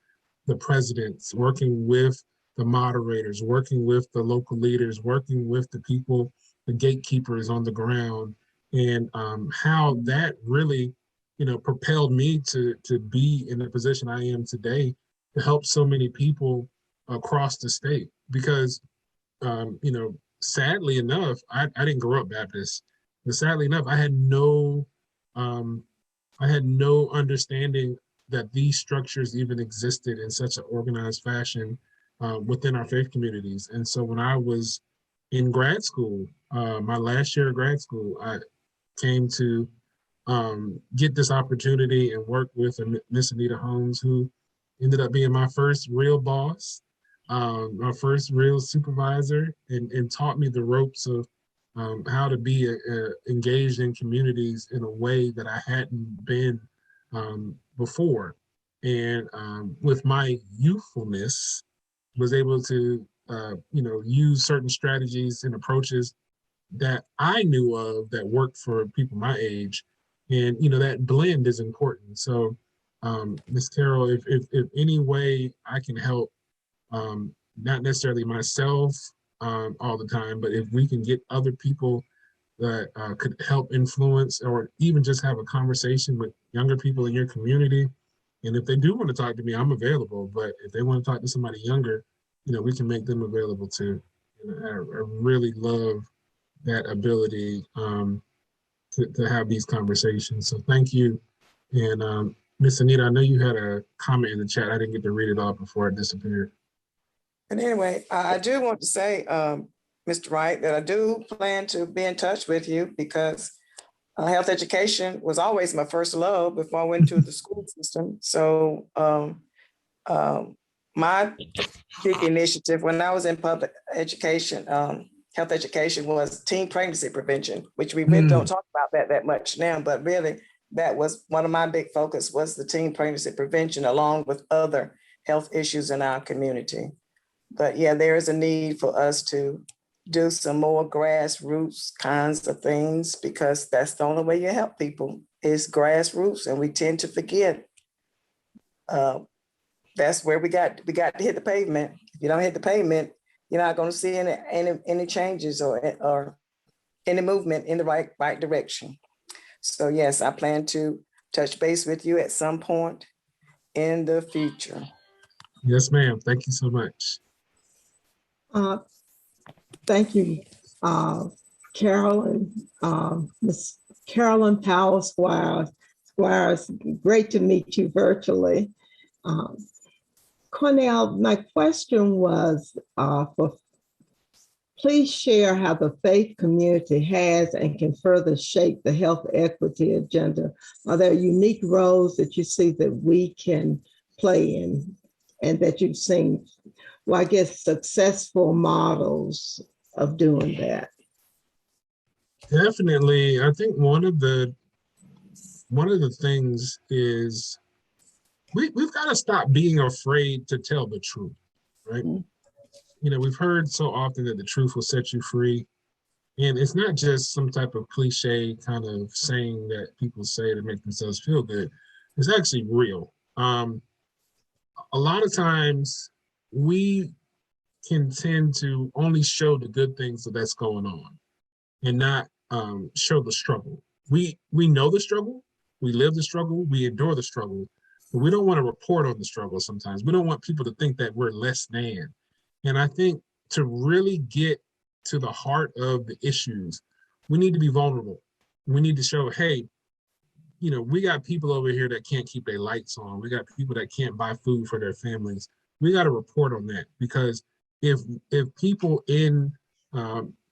the presidents, working with the moderators, working with the local leaders, working with the people, the gatekeepers on the ground, and how that really, you know, propelled me to be in the position I am today, to help so many people across the state. Because, you know, sadly enough, I didn't grow up Baptist, but sadly enough, I had no understanding that these structures even existed in such an organized fashion within our faith communities. And so when I was in grad school, my last year of grad school, I came to get this opportunity and work with Miss Anita Holmes, who ended up being my first real boss, my first real supervisor, and taught me the ropes of how to be engaged in communities in a way that I hadn't been before. And with my youthfulness, was able to, you know, use certain strategies and approaches that I knew of that worked for people my age. And, you know, that blend is important. So Ms. Carol, if any way I can help, not necessarily myself all the time, but if we can get other people that could help influence or even just have a conversation with younger people in your community. And if they do want to talk to me, I'm available. But if they want to talk to somebody younger, we can make them available too. I really love that ability to have these conversations. So thank you. And Miss Anita, I know you had a comment in the chat. I didn't get to read it all before it disappeared. And anyway, I do want to say, Mr. Wright, that I do plan to be in touch with you because health education was always my first love before I went to the school system. So my big initiative when I was in public education, health education, was teen pregnancy prevention, which we really don't talk about that much now, but really that was one of my big focus, was the teen pregnancy prevention along with other health issues in our community. But yeah, there is a need for us to do some more grassroots kinds of things, because that's the only way you help people is grassroots, and we tend to forget. That's where we got to hit the pavement. If you don't hit the pavement, you're not going to see any changes or any movement in the right direction. So yes, I plan to touch base with you at some point in the future. Yes, ma'am. Thank you so much. Thank you, Carolyn, Miss Carolyn Powell Squires. Squires, great to meet you virtually. Cornell, my question was please share how the faith community has and can further shape the health equity agenda. Are there unique roles that you see that we can play in and that you've seen, well, I guess, successful models of doing that? Definitely. I think one of the things is we've got to stop being afraid to tell the truth, right? We've heard so often that the truth will set you free. And it's not just some type of cliche kind of saying that people say to make themselves feel good. It's actually real. A lot of times we can tend to only show the good things that's going on and not show the struggle. We know the struggle, we live the struggle, we endure the struggle, but we don't want to report on the struggle sometimes. We don't want people to think that we're less than. And I think to really get to the heart of the issues, we need to be vulnerable. We need to show, hey, we got people over here that can't keep their lights on. We got people that can't buy food for their families. We got to report on that, because if people in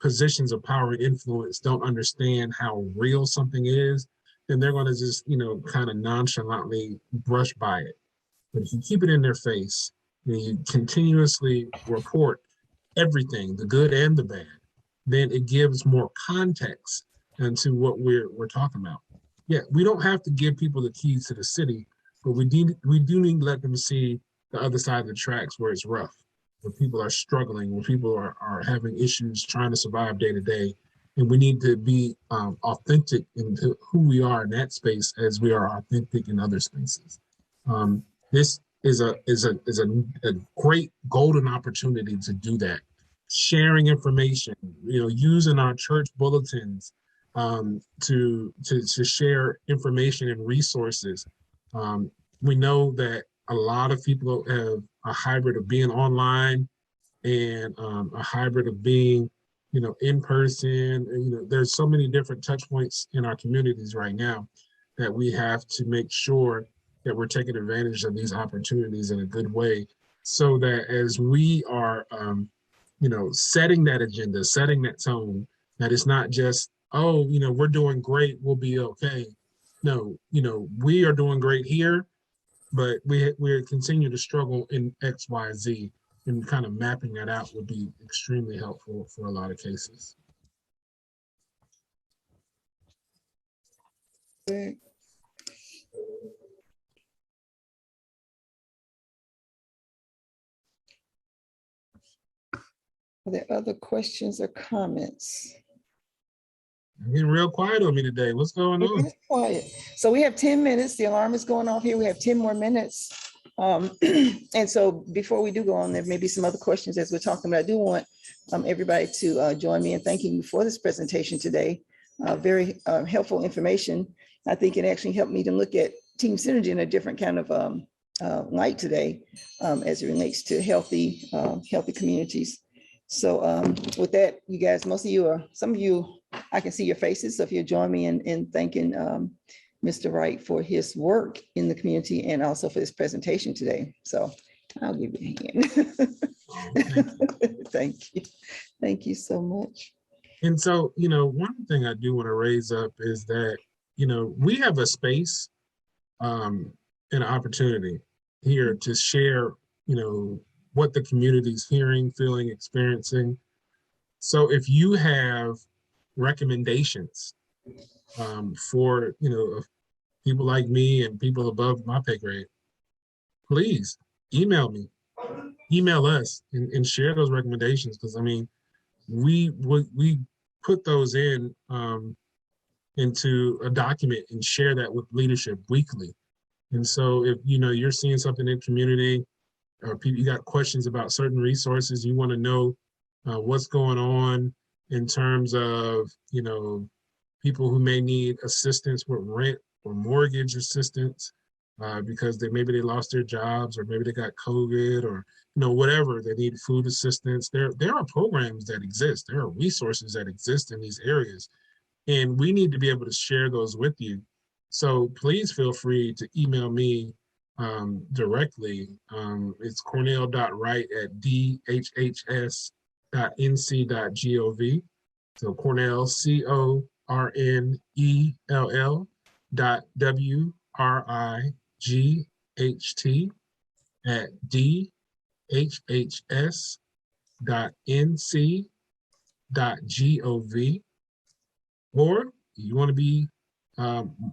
positions of power and influence don't understand how real something is, then they're going to just, kind of nonchalantly brush by it. But if you keep it in their face, and you continuously report everything, the good and the bad, then it gives more context into what we're talking about. Yeah, we don't have to give people the keys to the city, but we do need to let them see the other side of the tracks where it's rough, where people are struggling, where people are having issues trying to survive day to day. And we need to be authentic into who we are in that space as we are authentic in other spaces. This is a great golden opportunity to do that. Sharing information, using our church bulletins to share information and resources. We know that a lot of people have a hybrid of being online and a hybrid of being, in person. And, there's so many different touch points in our communities right now that we have to make sure that we're taking advantage of these opportunities in a good way, so that as we are, setting that agenda, setting that tone, that it's not just, oh, we're doing great, we'll be okay. No, we are doing great here, but we're continue to struggle in X, Y, Z, and kind of mapping that out would be extremely helpful for a lot of cases. Good. Are there other questions or comments? You're getting real quiet on me today. What's going It on? is quiet. So we have 10 minutes. The alarm is going off here. We have 10 more minutes. And so before we do go on, there may be some other questions as we're talking, but I do want everybody to join me in thanking you for this presentation today. Very helpful information. I think it actually helped me to look at team synergy in a different kind of light today as it relates to healthy communities. So with that, you guys, most of you are, some of you, I can see your faces. So if you'll join me in thanking Mr. Wright for his work in the community and also for this presentation today. So I'll give you a hand. Thank you. Thank you so much. And so, one thing I do want to raise up is that, we have a space and an opportunity here to share, what the community is hearing, feeling, experiencing. So if you have recommendations for, people like me and people above my pay grade, please email me, email us and share those recommendations. Because I mean, we put those into a document and share that with leadership weekly. And so if you're seeing something in community, or people, you got questions about certain resources, you want to know what's going on in terms of people who may need assistance with rent or mortgage assistance because maybe they lost their jobs, or maybe they got COVID, or whatever, they need food assistance. There are programs that exist, there are resources that exist in these areas, and we need to be able to share those with you. So please feel free to email me directly. It's cornell.wright@dhhs.nc.gov. So Cornell, CORNELL.WRIGHT@dhhs.nc.gov. Or you want to be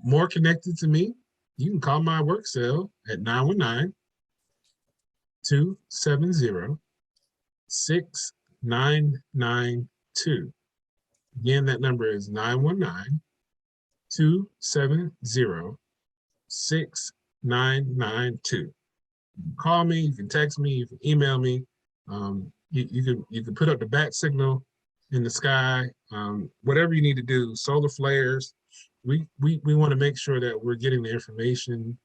more connected to me, you can call my work cell at 919-270-6992. Again, that number is 919-270-6992. Call me, you can text me, you can email me. You can put up the bat signal in the sky, whatever you need to do, solar flares. We want to make sure that we're getting the information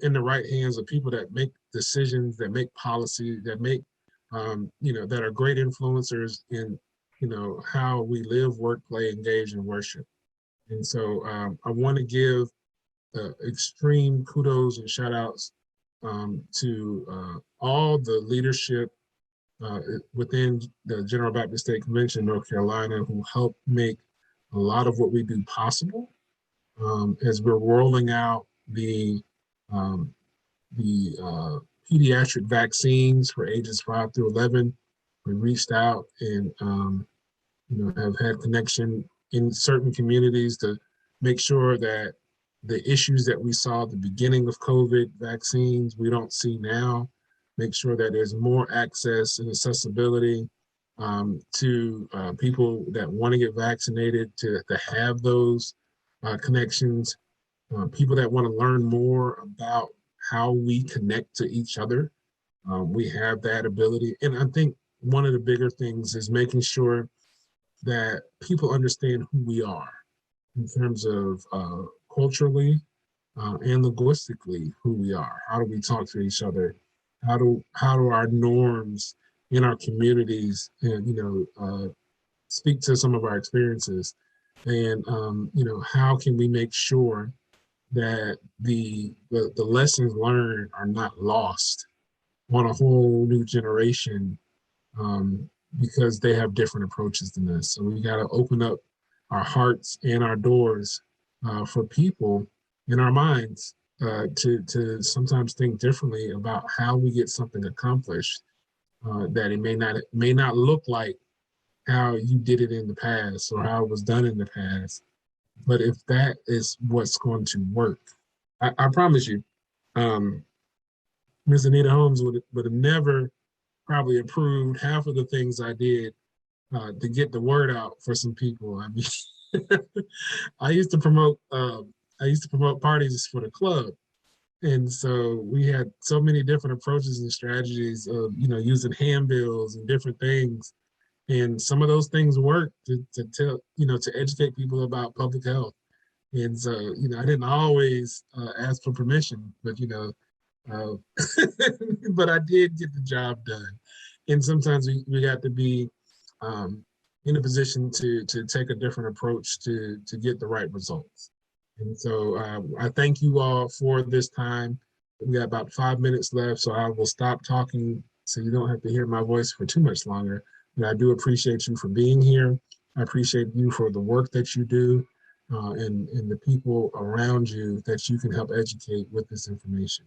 in the right hands of people that make decisions, that make policy, that make, that are great influencers in, how we live, work, play, engage, and worship. And so I want to give extreme kudos and shout outs to all the leadership within the General Baptist State Convention, North Carolina, who helped make a lot of what we do possible. As we're rolling out the pediatric vaccines for ages 5 through 11, we reached out and have had connection in certain communities to make sure that the issues that we saw at the beginning of COVID vaccines, we don't see now. Make sure that there's more access and accessibility to people that want to get vaccinated, to have those connections, people that want to learn more about how we connect to each other. We have that ability. And I think one of the bigger things is making sure that people understand who we are in terms of culturally and linguistically who we are. How do we talk to each other? How do our norms in our communities speak to some of our experiences? And how can we make sure that the lessons learned are not lost on a whole new generation because they have different approaches than us. So we got to open up our hearts and our doors for people in our minds to sometimes think differently about how we get something accomplished, that it may not look like how you did it in the past or how it was done in the past. But if that is what's going to work, I promise you, Ms. Anita Holmes would have never probably approved half of the things I did to get the word out for some people. I mean, I used to promote parties for the club. And so we had so many different approaches and strategies of, using handbills and different things. And some of those things work to tell, to educate people about public health. And so, I didn't always ask for permission, but, but I did get the job done. And sometimes we got to be in a position to take a different approach to get the right results. And so I thank you all for this time. We got about 5 minutes left, so I will stop talking so you don't have to hear my voice for too much longer. And I do appreciate you for being here. I appreciate you for the work that you do and the people around you that you can help educate with this information.